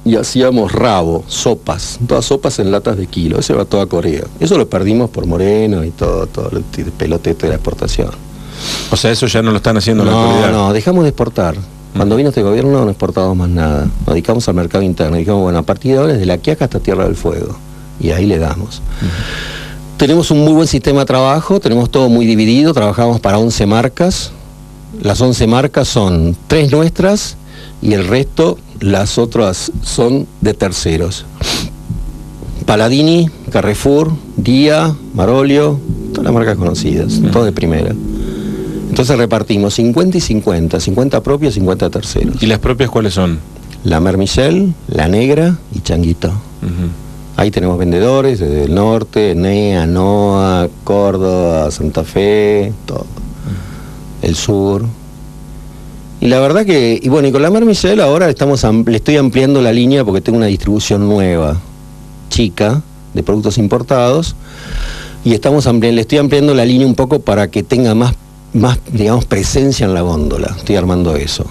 Speaker 2: y hacíamos rabo, sopas, todas sopas en latas de kilo, eso va todo a Corea. Eso lo perdimos por Moreno y todo el pelotete de la exportación.
Speaker 1: O sea, eso ya no lo están haciendo en la actualidad.
Speaker 2: No, dejamos de exportar. Cuando vino este gobierno no exportamos más nada, nos dedicamos al mercado interno, dijimos, bueno, a partir de ahora desde La Quiaca hasta Tierra del Fuego. Y ahí le damos. Tenemos un muy buen sistema de trabajo, tenemos todo muy dividido, trabajamos para 11 marcas. Las 11 marcas son 3 nuestras y el resto, las otras son de terceros. Paladini, Carrefour, Día, Marolio, todas las marcas conocidas, todas de primera. Entonces repartimos 50 y 50, 50 propios, 50 terceros.
Speaker 1: ¿Y las propias cuáles son?
Speaker 2: La Mary Michelle, La Negra y Changuito. Ahí tenemos vendedores desde el norte, NEA, NOA, Córdoba, Santa Fe, todo. El sur. Y la verdad que, y con la Mary Michelle ahora le estoy ampliando la línea porque tengo una distribución nueva, chica, de productos importados, y le estoy ampliando la línea un poco para que tenga más, digamos, presencia en la góndola. Estoy armando eso.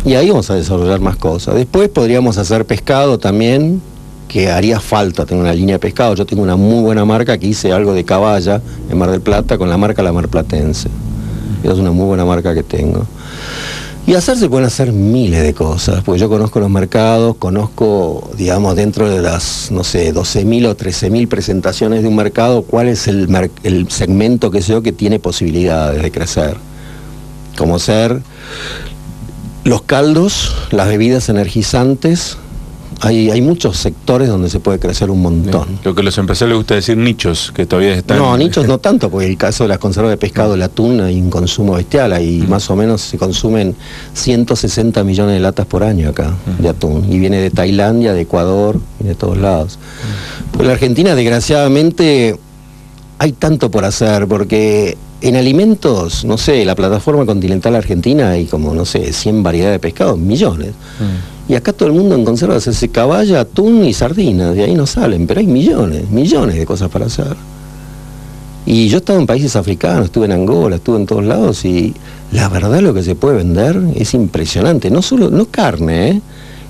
Speaker 2: Y ahí vamos a desarrollar más cosas. Después podríamos hacer pescado también, que haría falta tener una línea de pescado. Yo tengo una muy buena marca que hice algo de caballa en Mar del Plata con la marca La Marplatense. Esa es una muy buena marca que tengo. Y se pueden hacer miles de cosas, porque yo conozco los mercados, conozco, digamos, dentro de las, no sé, 12.000 o 13.000 presentaciones de un mercado, cuál es el segmento que tiene posibilidades de crecer. Como ser los caldos, las bebidas energizantes. Hay muchos sectores donde se puede crecer un montón.
Speaker 1: Lo que a los empresarios les gusta decir nichos, que todavía están...
Speaker 2: No, nichos no tanto, porque el caso de las conservas de pescado, el atún, hay un consumo bestial, ahí más o menos se consumen 160 millones de latas por año acá, de atún, y viene de Tailandia, de Ecuador, y de todos lados. Pero en la Argentina, desgraciadamente, hay tanto por hacer, porque en alimentos, no sé, la plataforma continental argentina hay como, no sé, 100 variedades de pescado, millones. Y acá todo el mundo en conservas hace caballa, atún y sardinas, de ahí no salen, pero hay millones de cosas para hacer. Y yo he estado en países africanos, estuve en Angola, estuve en todos lados, y la verdad lo que se puede vender es impresionante. No carne,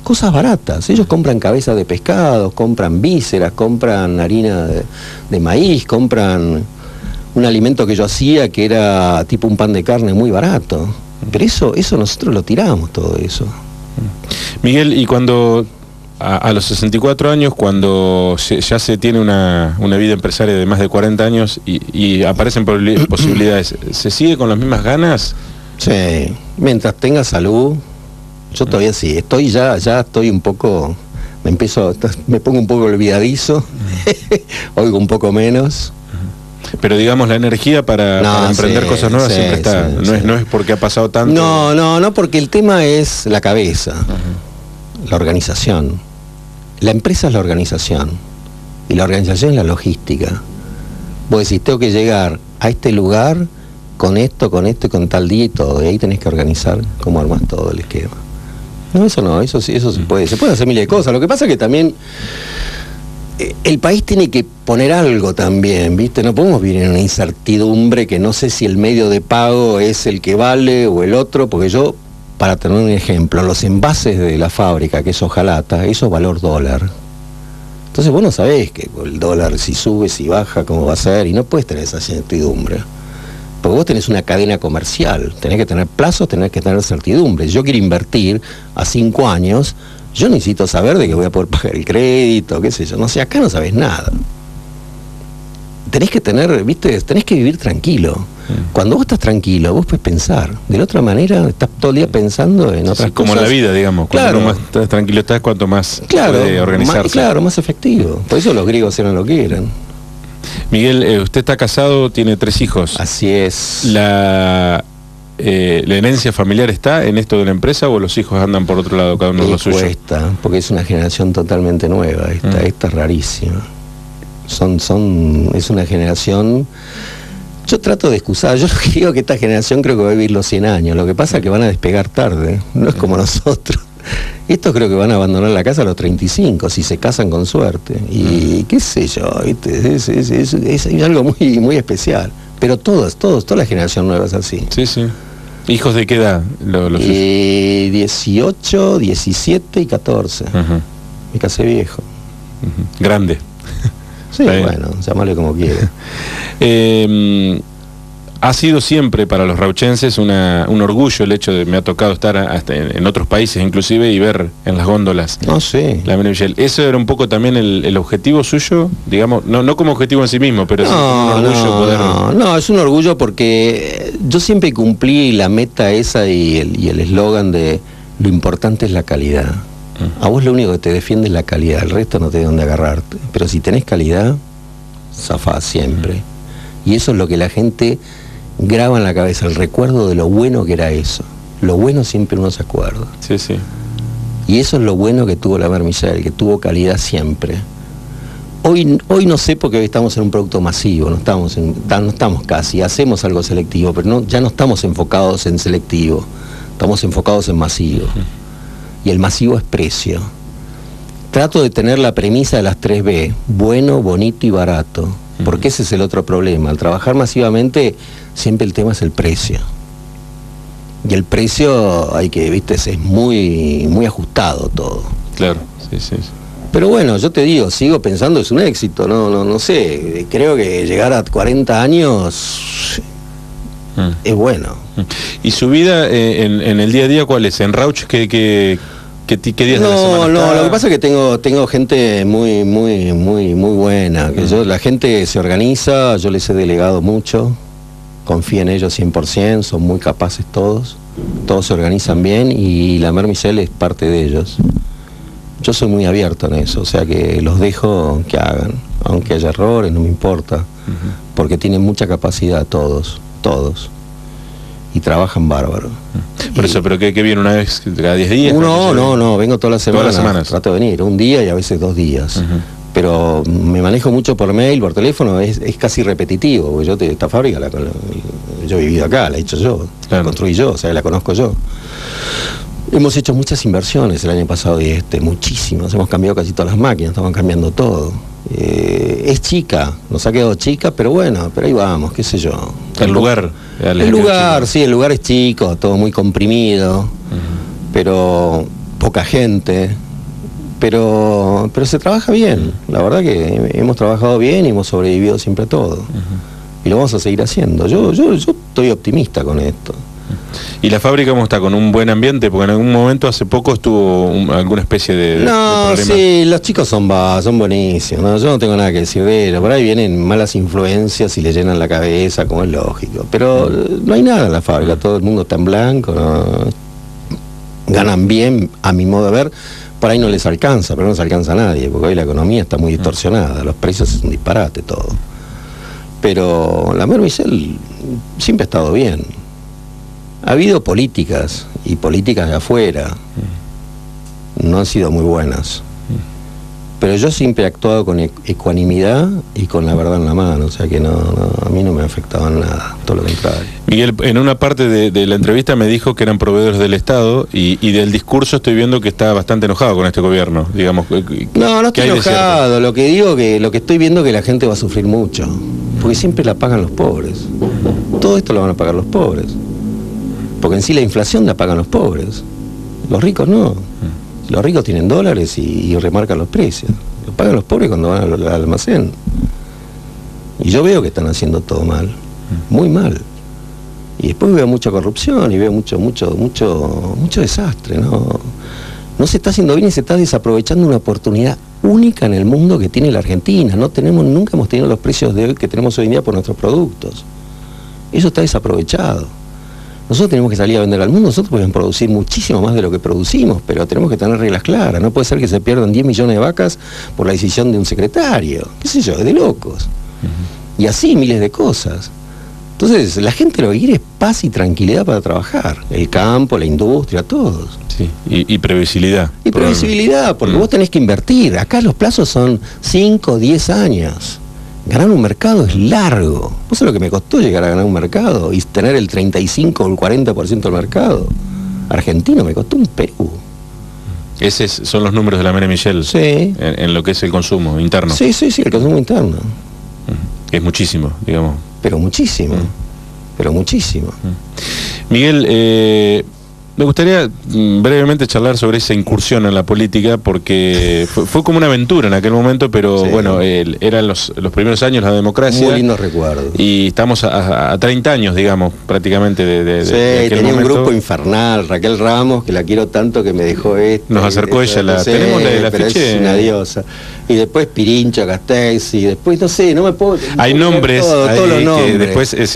Speaker 2: cosas baratas. Ellos compran cabezas de pescado, compran vísceras, compran harina de maíz, compran un alimento que yo hacía que era tipo un pan de carne muy barato. Pero eso nosotros lo tiramos, todo eso.
Speaker 1: Miguel, y cuando a los 64 años, cuando ya se tiene una vida empresaria de más de 40 años y aparecen posibilidades, ¿se sigue con las mismas ganas?
Speaker 2: Sí, mientras tenga salud, yo todavía sí, ya estoy un poco, me pongo un poco olvidadizo, oigo un poco menos.
Speaker 1: Pero digamos, la energía para emprender cosas nuevas siempre está, no es porque ha pasado tanto.
Speaker 2: No, porque el tema es la cabeza, la organización. La empresa es la organización, y la organización es la logística. Vos decís, tengo que llegar a este lugar con esto y con tal día y todo, y ahí tenés que organizar cómo armás todo el esquema. Eso se puede hacer miles de cosas. Lo que pasa es que también el país tiene que poner algo también, ¿viste? No podemos vivir en una incertidumbre que no sé si el medio de pago es el que vale o el otro, porque yo, para tener un ejemplo, los envases de la fábrica, que es hojalata, eso es valor dólar. Entonces vos no sabés que el dólar si sube, si baja, cómo va a ser, y no puedes tener esa incertidumbre. Porque vos tenés una cadena comercial, tenés que tener plazos, tenés que tener certidumbre. Yo quiero invertir a 5 años, yo necesito saber de que voy a poder pagar el crédito, qué sé yo, no sé, acá no sabés nada. Tenés que tener, ¿viste? Tenés que vivir tranquilo. Cuando vos estás tranquilo, vos puedes pensar. De la otra manera, estás todo el día pensando en otras cosas.
Speaker 1: Como la vida, digamos. Cuanto más tranquilo estás, cuanto más puede organizarse.
Speaker 2: Más efectivo. Por eso los griegos eran lo que eran.
Speaker 1: Miguel, usted está casado, tiene 3 hijos.
Speaker 2: Así es.
Speaker 1: ¿La herencia familiar está en esto de la empresa o los hijos andan por otro lado, cada uno lo suyo?
Speaker 2: Cuesta, porque es una generación totalmente nueva. Esta es rarísima. Es una generación... Yo trato de excusar, yo digo que esta generación creo que va a vivir los 100 años, lo que pasa es que van a despegar tarde, no es como nosotros. Estos creo que van a abandonar la casa a los 35, si se casan con suerte. Y qué sé yo, ¿viste? Es algo muy, muy especial. Pero toda la generación nueva es así.
Speaker 1: Sí, sí. ¿Hijos de qué edad?
Speaker 2: 18, 17 y 14. Me casé viejo.
Speaker 1: Grande.
Speaker 2: Sí, bueno, llámale como quiera.
Speaker 1: Ha sido siempre para los rauchenses un orgullo el hecho de, me ha tocado estar hasta en otros países inclusive y ver en las góndolas la Mené Michel. ¿Eso era un poco también el objetivo suyo? Digamos, no como objetivo en sí mismo, pero sí un orgullo
Speaker 2: No, es un orgullo porque yo siempre cumplí la meta esa y el eslogan de lo importante es la calidad. A vos lo único que te defiende es la calidad, el resto no tenés dónde agarrarte. Pero si tenés calidad, zafás siempre. Y eso es lo que la gente graba en la cabeza, el recuerdo de lo bueno que era eso. Lo bueno siempre uno se acuerda.
Speaker 1: Sí, sí.
Speaker 2: Y eso es lo bueno que tuvo la Mené Michel, que tuvo calidad siempre. Hoy no sé porque hoy estamos en un producto masivo, no estamos casi, hacemos algo selectivo, pero ya no estamos enfocados en selectivo, estamos enfocados en masivo. Y el masivo es precio. trato de tener la premisa de las 3B, bueno, bonito y barato, porque ese es el otro problema. Al trabajar masivamente, siempre el tema es el precio. Y el precio, hay que, viste, es muy, muy ajustado todo.
Speaker 1: Claro, sí, sí.
Speaker 2: Pero bueno, yo te digo, sigo pensando, es un éxito, no sé, creo que llegar a 40 años es bueno.
Speaker 1: ¿Y su vida en el día a día cuál es? ¿En Rauch qué días de la semana?
Speaker 2: No, lo que pasa es que tengo gente muy buena, que la gente se organiza, yo les he delegado mucho, confío en ellos 100%, son muy capaces todos se organizan bien y la Mermicel es parte de ellos. Yo soy muy abierto en eso, o sea que los dejo que hagan, aunque haya errores, no me importa, porque tienen mucha capacidad todos, y trabajan bárbaro.
Speaker 1: Por eso, pero ¿qué viene una vez cada 10 días?
Speaker 2: No, vengo todas las
Speaker 1: semanas.
Speaker 2: Trato de venir, un día y a veces 2 días. Pero me manejo mucho por mail, por teléfono, es casi repetitivo, porque esta fábrica yo he vivido acá, la he hecho yo, la construí yo, o sea, la conozco yo. Hemos hecho muchas inversiones el año pasado y muchísimas, hemos cambiado casi todas las máquinas, estamos cambiando todo. Es chica, nos ha quedado chica, pero bueno, pero ahí vamos, qué sé yo.
Speaker 1: El lugar es
Speaker 2: chico, todo muy comprimido, pero poca gente. Pero se trabaja bien, la verdad que hemos trabajado bien y hemos sobrevivido siempre a todo. Y lo vamos a seguir haciendo. Yo estoy optimista con esto.
Speaker 1: ¿Y la fábrica cómo está? ¿Con un buen ambiente? Porque en algún momento hace poco estuvo alguna especie de problema.
Speaker 2: Sí, los chicos son buenísimos, ¿no? Yo no tengo nada que decir de ellos. Por ahí vienen malas influencias y le llenan la cabeza, como es lógico. Pero no hay nada en la fábrica, todo el mundo está en blanco, ¿no? Ganan bien, a mi modo de ver. Por ahí no les alcanza, pero no les alcanza a nadie, porque hoy la economía está muy distorsionada, los precios es un disparate todo. Pero la Mermicel siempre ha estado bien. Ha habido políticas, y políticas de afuera, no han sido muy buenas. Pero yo siempre he actuado con ecuanimidad y con la verdad en la mano, o sea que a mí no me ha afectado en nada, todo lo contrario.
Speaker 1: Miguel, en una parte de la entrevista me dijo que eran proveedores del Estado y del discurso estoy viendo que está bastante enojado con este gobierno, digamos.
Speaker 2: No estoy enojado, lo que digo lo que estoy viendo es que la gente va a sufrir mucho, porque siempre la pagan los pobres. Todo esto lo van a pagar los pobres, porque en sí la inflación la pagan los pobres, los ricos no. Los ricos tienen dólares y remarcan los precios. Los pagan los pobres cuando van al almacén. Y yo veo que están haciendo todo mal, muy mal. Y después veo mucha corrupción y veo mucho desastre, ¿no? No se está haciendo bien y se está desaprovechando una oportunidad única en el mundo que tiene la Argentina. Nunca hemos tenido los precios de hoy que tenemos hoy en día por nuestros productos. Eso está desaprovechado. Nosotros tenemos que salir a vender al mundo, nosotros podemos producir muchísimo más de lo que producimos, pero tenemos que tener reglas claras. No puede ser que se pierdan 10 millones de vacas por la decisión de un secretario, qué sé yo, es de locos. Y así miles de cosas. Entonces, la gente lo que quiere es paz y tranquilidad para trabajar. El campo, la industria, todos.
Speaker 1: Sí, y previsibilidad.
Speaker 2: Y previsibilidad, porque vos tenés que invertir. Acá los plazos son 5 o 10 años. Ganar un mercado es largo. ¿Vos sabés lo que me costó llegar a ganar un mercado y tener el 35 o el 40% del mercado? Argentino me costó un Perú.
Speaker 1: Esos son los números de la Mermicel.
Speaker 2: Sí.
Speaker 1: En lo que es el consumo interno.
Speaker 2: Sí, el consumo interno.
Speaker 1: Es muchísimo, digamos.
Speaker 2: Pero muchísimo.
Speaker 1: Miguel, me gustaría brevemente charlar sobre esa incursión en la política, porque fue como una aventura en aquel momento, pero sí. Bueno, eran los primeros años de la democracia.
Speaker 2: Muy lindo recuerdo.
Speaker 1: Y estamos a 30 años, digamos, prácticamente de aquel
Speaker 2: tenía
Speaker 1: momento.
Speaker 2: Un grupo infernal, Raquel Ramos, que la quiero tanto que me dejó
Speaker 1: Nos acercó ella, tenemos la afiche.
Speaker 2: Es una diosa. Y después Pirincho, Castells, y después, no me puedo...
Speaker 1: Hay nombres,
Speaker 2: todos los nombres.
Speaker 1: Que después
Speaker 2: qué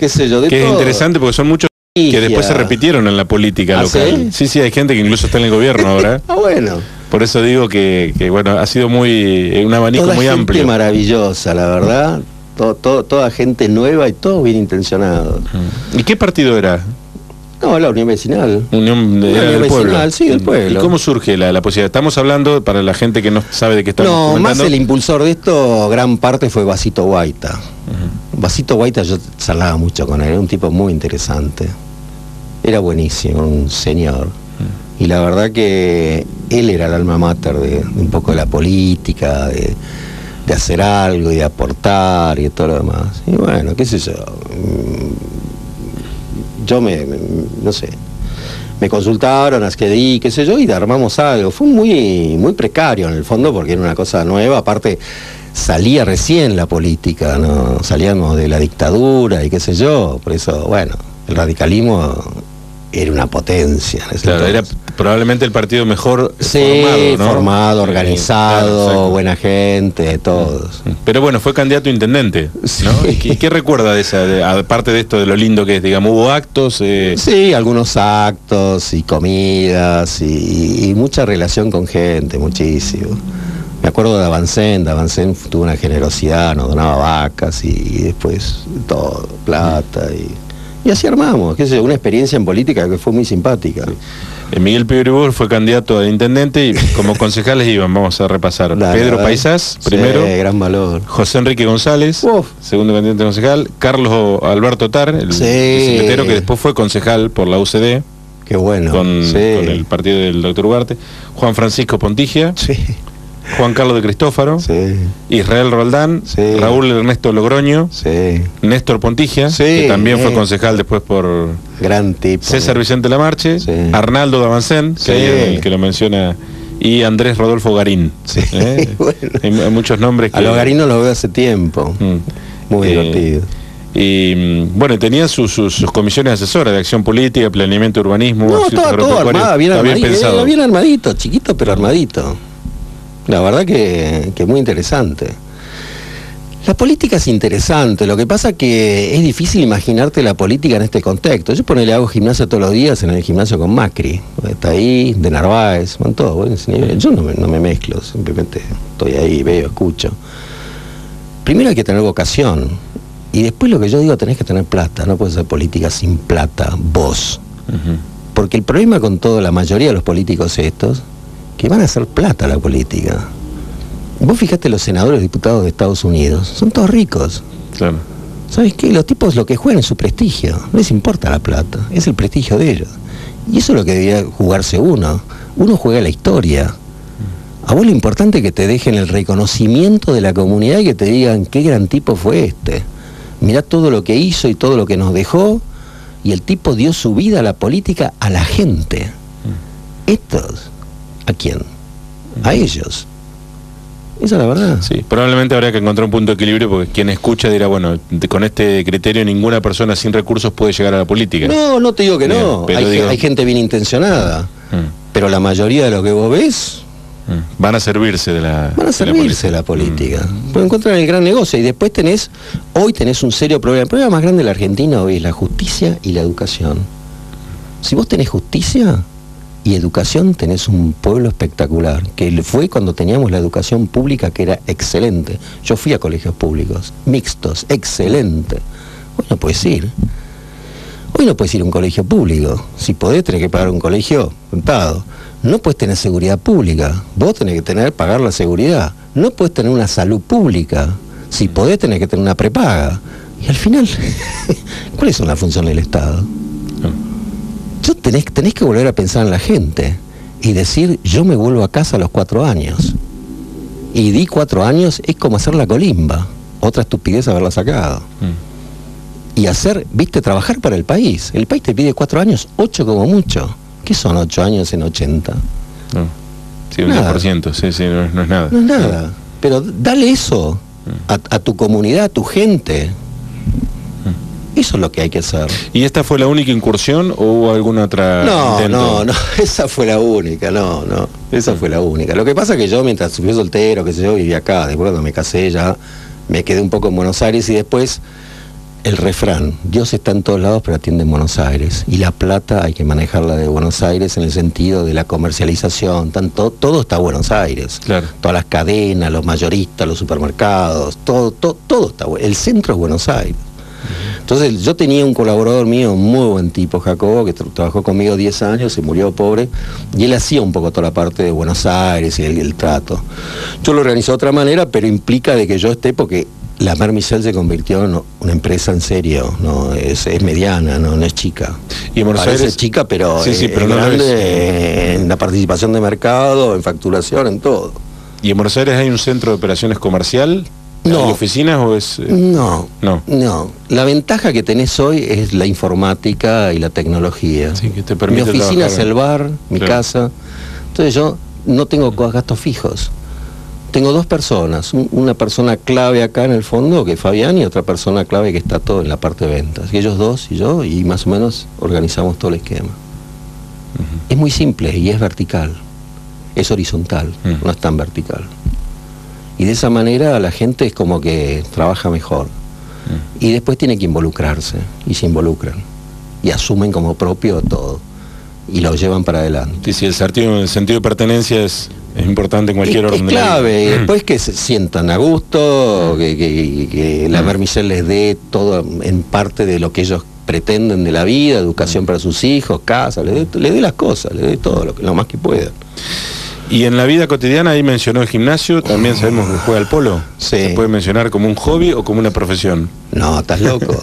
Speaker 2: sé yo,
Speaker 1: que es interesante porque son muchos que después se repitieron en la política local.
Speaker 2: ¿Sí?
Speaker 1: Sí, hay gente que incluso está en el gobierno ahora.
Speaker 2: Bueno.
Speaker 1: Por eso digo que bueno, ha sido un abanico muy amplio.
Speaker 2: Gente maravillosa, la verdad. Toda gente nueva y todo bien intencionado.
Speaker 1: ¿Y qué partido era?
Speaker 2: No, la Unión Vecinal.
Speaker 1: Unión del Pueblo.
Speaker 2: Sí, del pueblo.
Speaker 1: ¿Y cómo surge la posibilidad? Estamos hablando, para la gente que no sabe de qué estamos comentando.
Speaker 2: Más el impulsor de esto, gran parte fue Vasito Guaita. Vasito Guaita, yo charlaba mucho con él, era un tipo muy interesante. Era buenísimo, un señor. y la verdad que él era el alma mater de un poco de la política, de hacer algo y de aportar y de todo lo demás. Y bueno, qué sé yo, no sé, me consultaron, accedí, qué sé yo, y armamos algo. Fue muy precario en el fondo, porque era una cosa nueva. Aparte, salía recién la política, ¿no? Salíamos de la dictadura y qué sé yo. Por eso, bueno, el radicalismo era una potencia.
Speaker 1: Claro, era probablemente el partido mejor
Speaker 2: formado, ¿no? Formado, organizado,
Speaker 1: claro,
Speaker 2: buena gente, todos.
Speaker 1: Pero bueno, fue candidato a intendente, ¿no?
Speaker 2: Sí.
Speaker 1: ¿Qué recuerda de esa, aparte de esto, de lo lindo que es, digamos, hubo actos?
Speaker 2: Sí, algunos actos y comidas y mucha relación con gente, muchísimo. Me acuerdo de Avancén tuvo una generosidad, nos donaba vacas y después todo, plata y así armamos, qué sé yo, una experiencia en política que fue muy simpática.
Speaker 1: Sí. Miguel Pibiribur fue candidato a intendente y como concejales iban, vamos a repasar. Pedro Paisás, primero.
Speaker 2: Sí, gran valor.
Speaker 1: José Enrique González, segundo candidato concejal. Carlos Alberto Tar, el bicicletero, que después fue concejal por la UCD.
Speaker 2: Qué bueno.
Speaker 1: Con el partido del doctor Ugarte. Juan Francisco Pontigia.
Speaker 2: Sí.
Speaker 1: Juan Carlos de Cristófaro,
Speaker 2: sí.
Speaker 1: Israel Roldán,
Speaker 2: sí.
Speaker 1: Raúl Ernesto Logroño,
Speaker 2: sí.
Speaker 1: Néstor Pontigia,
Speaker 2: sí.
Speaker 1: que también fue concejal después por
Speaker 2: gran tipo,
Speaker 1: César Vicente Lamarche,
Speaker 2: sí.
Speaker 1: Arnaldo D'Avancén,
Speaker 2: sí.
Speaker 1: el que lo menciona, y Andrés Rodolfo Garín.
Speaker 2: Sí.
Speaker 1: Bueno. Hay muchos nombres que...
Speaker 2: A los Garín no lo veo hace tiempo. Muy divertido.
Speaker 1: Y bueno, tenía sus comisiones asesoras de acción política, planeamiento, urbanismo.
Speaker 2: No, estaba todo armado, bien
Speaker 1: pensado.
Speaker 2: Bien armadito, chiquito pero armadito. La verdad que muy interesante. La política es interesante, lo que pasa que es difícil imaginarte la política en este contexto. Yo hago gimnasia todos los días en el gimnasio con Macri, está ahí, de Narváez, con todo. Bueno, yo no me mezclo, simplemente estoy ahí, veo, escucho. Primero hay que tener vocación, y después lo que yo digo, tenés que tener plata, no puedes hacer política sin plata, vos. Porque el problema con toda la mayoría de los políticos estos, que van a hacer plata la política. Vos fijate los senadores, diputados de Estados Unidos, son todos ricos.
Speaker 1: Claro.
Speaker 2: ¿Sabes qué? Los tipos lo que juegan es su prestigio, no les importa la plata, es el prestigio de ellos. Y eso es lo que debería jugarse uno. Uno juega la historia. A vos lo importante es que te dejen el reconocimiento de la comunidad y que te digan qué gran tipo fue este. Mirá todo lo que hizo y todo lo que nos dejó, y el tipo dio su vida a la política, a la gente. Estos... ¿A quién? A ellos. Esa es la verdad.
Speaker 1: Sí, probablemente habría que encontrar un punto de equilibrio, porque quien escucha dirá, bueno, con este criterio ninguna persona sin recursos puede llegar a la política.
Speaker 2: No te digo que no. Hay gente bien intencionada. Pero la mayoría de lo que vos ves...
Speaker 1: van a servirse de la...
Speaker 2: Van a servirse de la política. Pueden encontrar el gran negocio. Y después hoy tenés un serio problema. El problema más grande de la Argentina hoy es la justicia y la educación. Si vos tenés justicia y educación, tenés un pueblo espectacular, que fue cuando teníamos la educación pública, que era excelente. Yo fui a colegios públicos, mixtos, excelente. Hoy no puedes ir. Hoy no puedes ir a un colegio público. Si podés, tenés que pagar un colegio contado. No puedes tener seguridad pública. Vos tenés que pagar la seguridad. No puedes tener una salud pública. Si podés, tenés que tener una prepaga. Y al final, ¿cuáles son las funciones del Estado? Tenés que volver a pensar en la gente y decir, yo me vuelvo a casa a los 4 años. Y di 4 años es como hacer la colimba, otra estupidez haberla sacado. Y trabajar para el país. El país te pide 4 años, 8 como mucho. ¿Qué son 8 años en 80?
Speaker 1: No. Sí, un 10%, sí, no es nada.
Speaker 2: No es nada. Pero dale eso a tu comunidad, a tu gente. Eso es lo que hay que hacer.
Speaker 1: ¿Y esta fue la única incursión o hubo alguna otra intento?
Speaker 2: No, esa fue la única, esa fue la única. Lo que pasa es que yo, mientras fui soltero, qué sé yo, vivía acá. Después cuando me casé ya me quedé un poco en Buenos Aires y después el refrán, Dios está en todos lados pero atiende en Buenos Aires. Y la plata hay que manejarla de Buenos Aires en el sentido de la comercialización. Todo está en Buenos Aires.
Speaker 1: Claro.
Speaker 2: Todas las cadenas, los mayoristas, los supermercados, todo está bueno. El centro es Buenos Aires. Entonces yo tenía un colaborador mío, muy buen tipo, Jacobo, que trabajó conmigo 10 años, se murió pobre, y él hacía un poco toda la parte de Buenos Aires y el trato. Yo lo organizé de otra manera, pero implica de que yo esté, porque La Mermicel se convirtió en una empresa en serio, no es mediana, no es chica.
Speaker 1: Y en Buenos
Speaker 2: Parece
Speaker 1: Aires
Speaker 2: chica, pero,
Speaker 1: pero
Speaker 2: es
Speaker 1: no
Speaker 2: grande en la participación de mercado, en facturación, en todo.
Speaker 1: ¿Y en Buenos Aires hay un centro de operaciones comercial?
Speaker 2: No.
Speaker 1: ¿Hay oficinas o es...?
Speaker 2: No.
Speaker 1: No.
Speaker 2: La ventaja que tenés hoy es la informática y la tecnología.
Speaker 1: Sí, que te
Speaker 2: Mi
Speaker 1: permite
Speaker 2: oficina es
Speaker 1: trabajar.
Speaker 2: el bar, mi casa. Entonces yo no tengo gastos fijos. Tengo dos personas, una persona clave acá en el fondo, que es Fabián, y otra persona clave que está todo en la parte de ventas. Y ellos dos y yo, y más o menos organizamos todo el esquema. Es muy simple y es vertical. Es horizontal, no es tan vertical. Y de esa manera la gente es como que trabaja mejor. Y después tiene que involucrarse, y se involucran. Y asumen como propio todo. Y lo llevan para adelante.
Speaker 1: Y si el sentido de pertenencia es importante en cualquier orden.
Speaker 2: Es clave, y después que se sientan a gusto, que la Mermicel les dé todo en parte de lo que ellos pretenden de la vida, educación para sus hijos, casa, le dé las cosas, le dé todo lo más que puedan.
Speaker 1: Y en la vida cotidiana, ahí mencionó el gimnasio, también sabemos que juega al polo.
Speaker 2: Sí.
Speaker 1: ¿Se puede mencionar como un hobby o como una profesión?
Speaker 2: No, estás loco.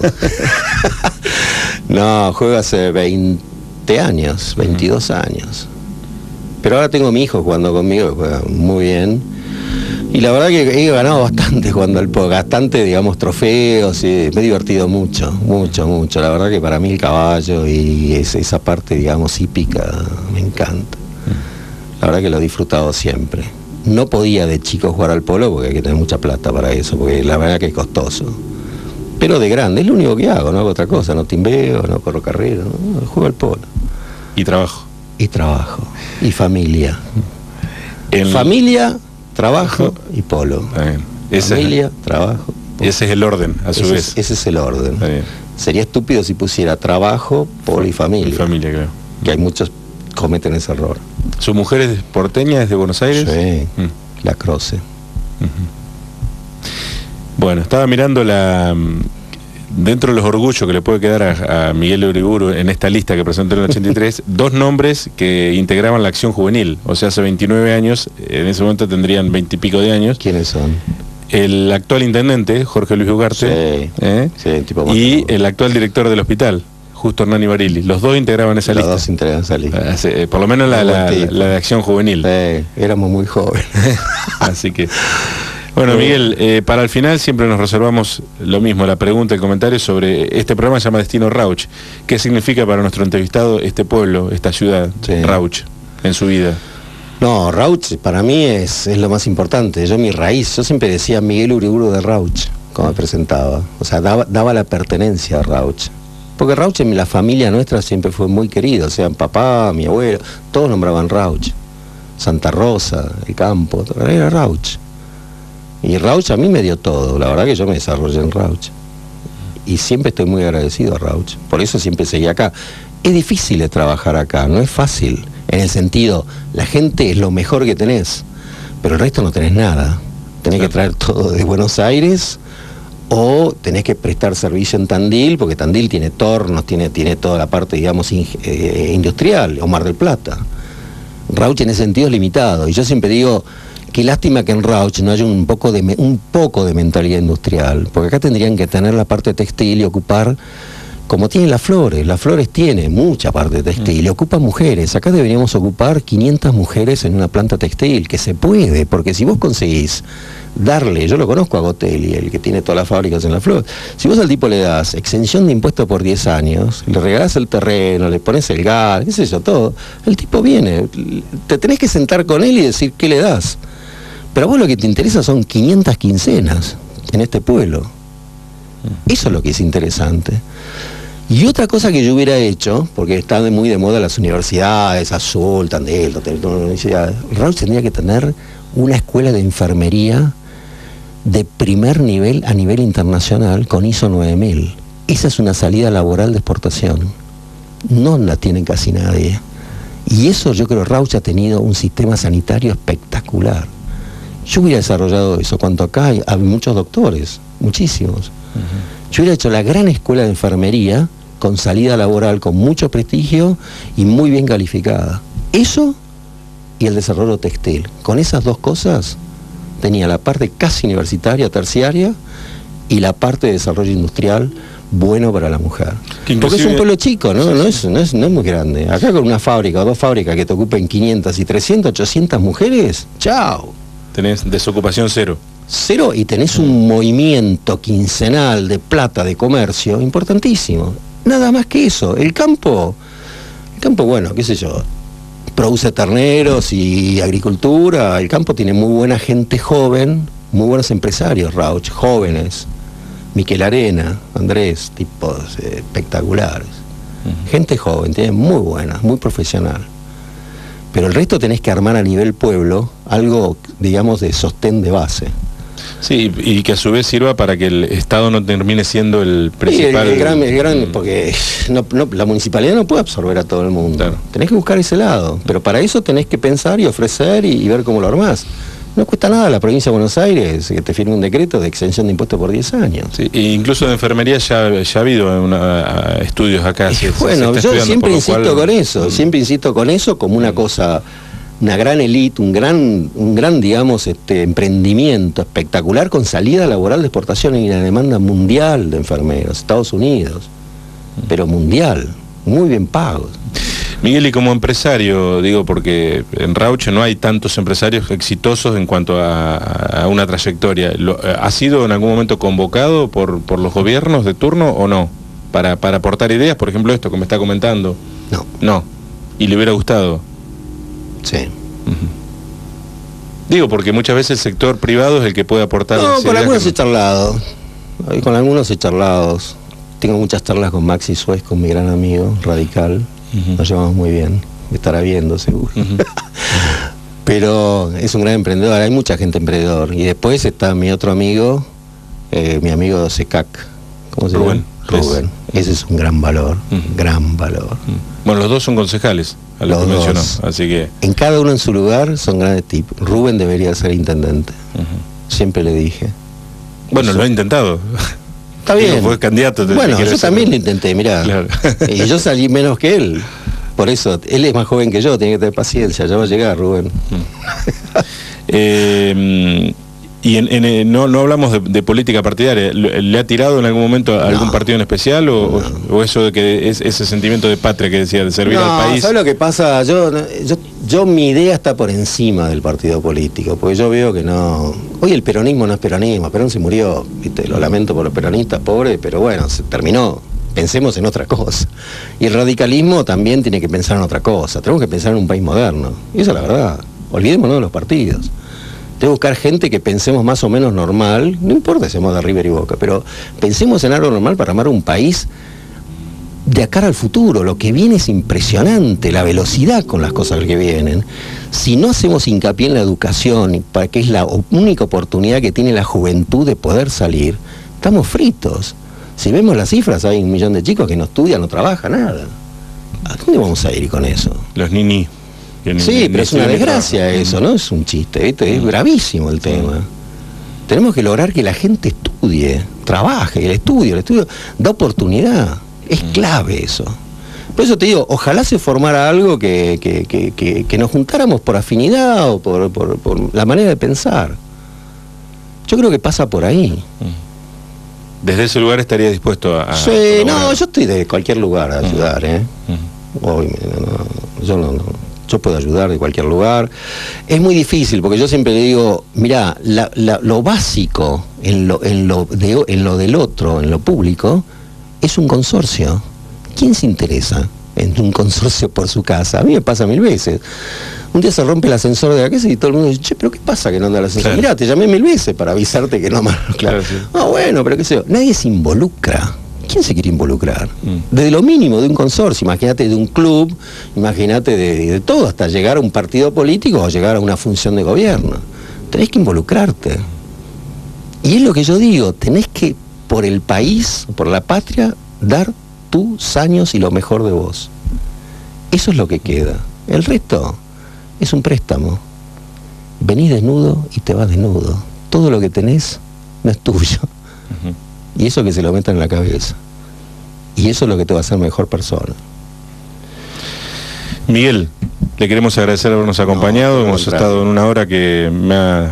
Speaker 2: No, juego hace 20 años, 22 años. Pero ahora tengo a mi hijo jugando conmigo, que juega muy bien. Y la verdad que he ganado bastante jugando al polo, bastante, digamos, trofeos, y me he divertido mucho. La verdad que para mí el caballo y esa parte, digamos, hípica, me encanta. La verdad que lo he disfrutado siempre. No podía de chico jugar al polo porque hay que tener mucha plata para eso, porque la verdad que es costoso. Pero de grande, es lo único que hago, no hago otra cosa, no timbeo, no corro carrera, no, juego al polo.
Speaker 1: Y trabajo.
Speaker 2: Y trabajo, y familia. Familia, trabajo y polo. Familia, trabajo, polo.
Speaker 1: Ese es el orden, a su vez.
Speaker 2: Ese es el orden. Sería estúpido si pusiera trabajo, polo y familia.
Speaker 1: Y familia, creo.
Speaker 2: Que hay muchos cometen ese error.
Speaker 1: ¿Su mujer es porteña, es de Buenos Aires?
Speaker 2: Sí, La Croce.
Speaker 1: Bueno, estaba mirando dentro de los orgullos que le puede quedar a Miguel Uriburu en esta lista que presentó en el 83, dos nombres que integraban la acción juvenil. O sea, hace 29 años, en ese momento tendrían 20 y pico de años.
Speaker 2: ¿Quiénes son?
Speaker 1: El actual intendente, Jorge Luis Ugarte,
Speaker 2: sí, tipo
Speaker 1: y el actual director del hospital, Justo Hernani Barilli. Los dos integraban esa lista.
Speaker 2: Los dos integraban esa lista.
Speaker 1: Por lo menos la de acción juvenil.
Speaker 2: Éramos muy jóvenes.
Speaker 1: Así que... Bueno, Miguel, para el final siempre nos reservamos lo mismo, la pregunta, el comentario sobre este programa, se llama Destino Rauch. ¿Qué significa para nuestro entrevistado este pueblo, esta ciudad, Rauch, en su vida?
Speaker 2: No, Rauch para mí es lo más importante. Mi raíz, yo siempre decía Miguel Uriburu de Rauch, cuando me presentaba. O sea, daba la pertenencia a Rauch. Porque Rauch en la familia nuestra siempre fue muy querido. O sea, mi papá, mi abuelo, todos nombraban Rauch. Santa Rosa, el campo, era Rauch. Y Rauch a mí me dio todo, la verdad que yo me desarrollé en Rauch. Y siempre estoy muy agradecido a Rauch, por eso siempre seguí acá. Es difícil de trabajar acá, no es fácil, en el sentido, la gente es lo mejor que tenés, pero el resto no tenés nada. Tenés que traer todo de Buenos Aires, o tenés que prestar servicio en Tandil, porque Tandil tiene tornos, tiene toda la parte, digamos, industrial, o Mar del Plata. Rauch en ese sentido es limitado, y yo siempre digo... Qué lástima que en Rauch no haya un poco de mentalidad industrial, porque acá tendrían que tener la parte textil y ocupar, como tienen las flores tienen mucha parte textil y ocupan mujeres. Acá deberíamos ocupar 500 mujeres en una planta textil, que se puede, porque si vos conseguís darle, yo lo conozco a Gotelli, el que tiene todas las fábricas en la flor, si vos al tipo le das exención de impuestos por 10 años, le regalás el terreno, le pones el gas, qué sé yo, todo, el tipo viene, te tenés que sentar con él y decir qué le das. Pero a vos lo que te interesa son 500 quincenas en este pueblo. Eso es lo que es interesante. Y otra cosa que yo hubiera hecho, porque están muy de moda las universidades, Azul, Tandil, universidades, Rauch tendría que tener una escuela de enfermería de primer nivel a nivel internacional con ISO 9000. Esa es una salida laboral de exportación. No la tiene casi nadie. Y eso yo creo que Rauch ha tenido un sistema sanitario espectacular. Yo hubiera desarrollado eso, cuanto acá hay muchos doctores, muchísimos. Yo hubiera hecho la gran escuela de enfermería con salida laboral, con mucho prestigio y muy bien calificada. Eso y el desarrollo textil. Con esas dos cosas tenía la parte casi universitaria, terciaria, y la parte de desarrollo industrial bueno para la mujer. Porque es un pueblo chico, ¿no?
Speaker 1: Sí.
Speaker 2: No es muy grande. Acá con una fábrica o 2 fábricas que te ocupen 500 y 300, 800 mujeres, chao.
Speaker 1: Tenés desocupación cero.
Speaker 2: Cero, y tenés un movimiento quincenal de plata, de comercio, importantísimo. Nada más que eso. El campo, bueno, qué sé yo, produce terneros y agricultura. El campo tiene muy buena gente joven, muy buenos empresarios, Rauch, jóvenes. Miquel Arena, Andrés, tipos espectaculares. Gente joven, tiene muy buena, muy profesional. Pero el resto tenés que armar a nivel pueblo algo, digamos, de sostén de base.
Speaker 1: Sí, y que a su vez sirva para que el Estado no termine siendo el principal...
Speaker 2: Sí, el gran, porque la municipalidad no puede absorber a todo el mundo.
Speaker 1: Claro.
Speaker 2: Tenés que buscar ese lado, pero para eso tenés que pensar y ofrecer y ver cómo lo armás. No cuesta nada a la provincia de Buenos Aires que te firme un decreto de exención de impuestos por 10 años.
Speaker 1: Sí, e incluso de enfermería ya ha habido estudios acá.
Speaker 2: Bueno, yo siempre insisto con eso, siempre insisto con eso como una cosa, una gran élite, un gran digamos, emprendimiento espectacular con salida laboral de exportación y una demanda mundial de enfermeros, Estados Unidos, pero mundial, muy bien pagos.
Speaker 1: Miguel, y como empresario, digo, porque en Rauch no hay tantos empresarios exitosos en cuanto a una trayectoria. ¿Ha sido en algún momento convocado por los gobiernos de turno o no? Para aportar ideas, por ejemplo, esto que me está comentando.
Speaker 2: No.
Speaker 1: No. ¿Y le hubiera gustado?
Speaker 2: Sí.
Speaker 1: Digo, porque muchas veces el sector privado es el que puede aportar.
Speaker 2: No, con algunos he charlado. Con algunos he charlado. Tengo muchas charlas con Maxi Suez, con mi gran amigo, radical. Nos llevamos muy bien, me estará viendo seguro. Pero es un gran emprendedor, hay mucha gente emprendedor. Y después está mi otro amigo, mi amigo Secac. ¿Cómo se llama? Rubén. Ese es un gran valor, gran valor.
Speaker 1: Bueno, los dos son concejales, a lo que mencionó, así que...
Speaker 2: En cada uno en su lugar son grandes tipos. Rubén debería ser intendente, siempre le dije.
Speaker 1: Bueno, lo ha intentado.
Speaker 2: Está bien.
Speaker 1: Fue candidato.
Speaker 2: Bueno, yo también lo intenté, mirá. Claro. Y yo salí menos que él. Por eso, él es más joven que yo, tiene que tener paciencia, ya va a llegar, Rubén.
Speaker 1: Y no hablamos de política partidaria. ¿Le ha tirado en algún momento a algún partido en especial? ¿O eso de que es ese sentimiento de patria que decía, de servir al país?
Speaker 2: ¿Sabes lo que pasa? Yo mi idea está por encima del partido político, porque yo veo que no... Hoy el peronismo no es peronismo, Perón se murió, ¿viste? Lo lamento por los peronistas, pobre, pero bueno, se terminó. Pensemos en otra cosa. Y el radicalismo también tiene que pensar en otra cosa. Tenemos que pensar en un país moderno. Y esa es la verdad. Olvidémonos de los partidos. Tengo que buscar gente que pensemos más o menos normal, no importa si somos de River y Boca, pero pensemos en algo normal para armar un país de acá al futuro. Lo que viene es impresionante, la velocidad con las cosas que vienen. Si no hacemos hincapié en la educación, para que es la única oportunidad que tiene la juventud de poder salir, estamos fritos. Si vemos las cifras, hay 1 millón de chicos que no estudian, no trabajan, nada. ¿A dónde vamos a ir con eso?
Speaker 1: Los ninis.
Speaker 2: Sí, pero es una desgracia eso, ¿no? Es un chiste, ¿viste? Es gravísimo el tema. Tenemos que lograr que la gente estudie, trabaje, el estudio da oportunidad. Es clave eso. Por eso te digo, ojalá se formara algo que nos juntáramos por afinidad o por la manera de pensar. Yo creo que pasa por ahí.
Speaker 1: ¿Desde ese lugar estaría dispuesto a
Speaker 2: sí, no, yo estoy de cualquier lugar a ayudar, yo puedo ayudar de cualquier lugar. Es muy difícil, porque yo siempre le digo, mirá, lo básico en lo del otro, en lo público, es un consorcio. ¿Quién se interesa en un consorcio por su casa? A mí me pasa 1000 veces. Un día se rompe el ascensor de la casa y todo el mundo dice, che, pero ¿qué pasa que no anda el ascensor? Claro. Mirá, te llamé 1000 veces para avisarte que no más. Claro. Sí. Bueno, pero qué sé yo. Nadie se involucra. ¿Quién se quiere involucrar? Desde lo mínimo de un consorcio, imagínate de un club, imagínate de todo, hasta llegar a un partido político o llegar a una función de gobierno. Tenés que involucrarte. Y es lo que yo digo, tenés que, por el país, por la patria, dar tus años y lo mejor de vos. Eso es lo que queda. El resto es un préstamo. Venís desnudo y te vas desnudo. Todo lo que tenés no es tuyo. Y eso que se lo metan en la cabeza. Y eso es lo que te va a hacer mejor persona.
Speaker 1: Miguel, le queremos agradecer habernos acompañado. Hemos estado en una hora que me ha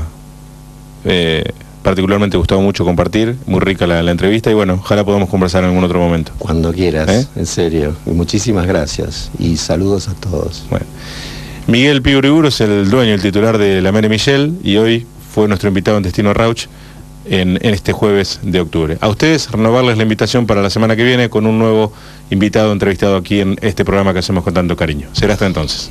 Speaker 1: particularmente gustado mucho compartir, muy rica la entrevista y bueno, ojalá podamos conversar en algún otro momento.
Speaker 2: Cuando quieras, en serio. Y muchísimas gracias y saludos a todos.
Speaker 1: Bueno. Miguel Pío Uriburu es el dueño, el titular de la Mary Michelle y hoy fue nuestro invitado en Destino Rauch en este jueves de octubre. A ustedes, renovarles la invitación para la semana que viene con un nuevo invitado entrevistado aquí en este programa que hacemos con tanto cariño. Será hasta entonces.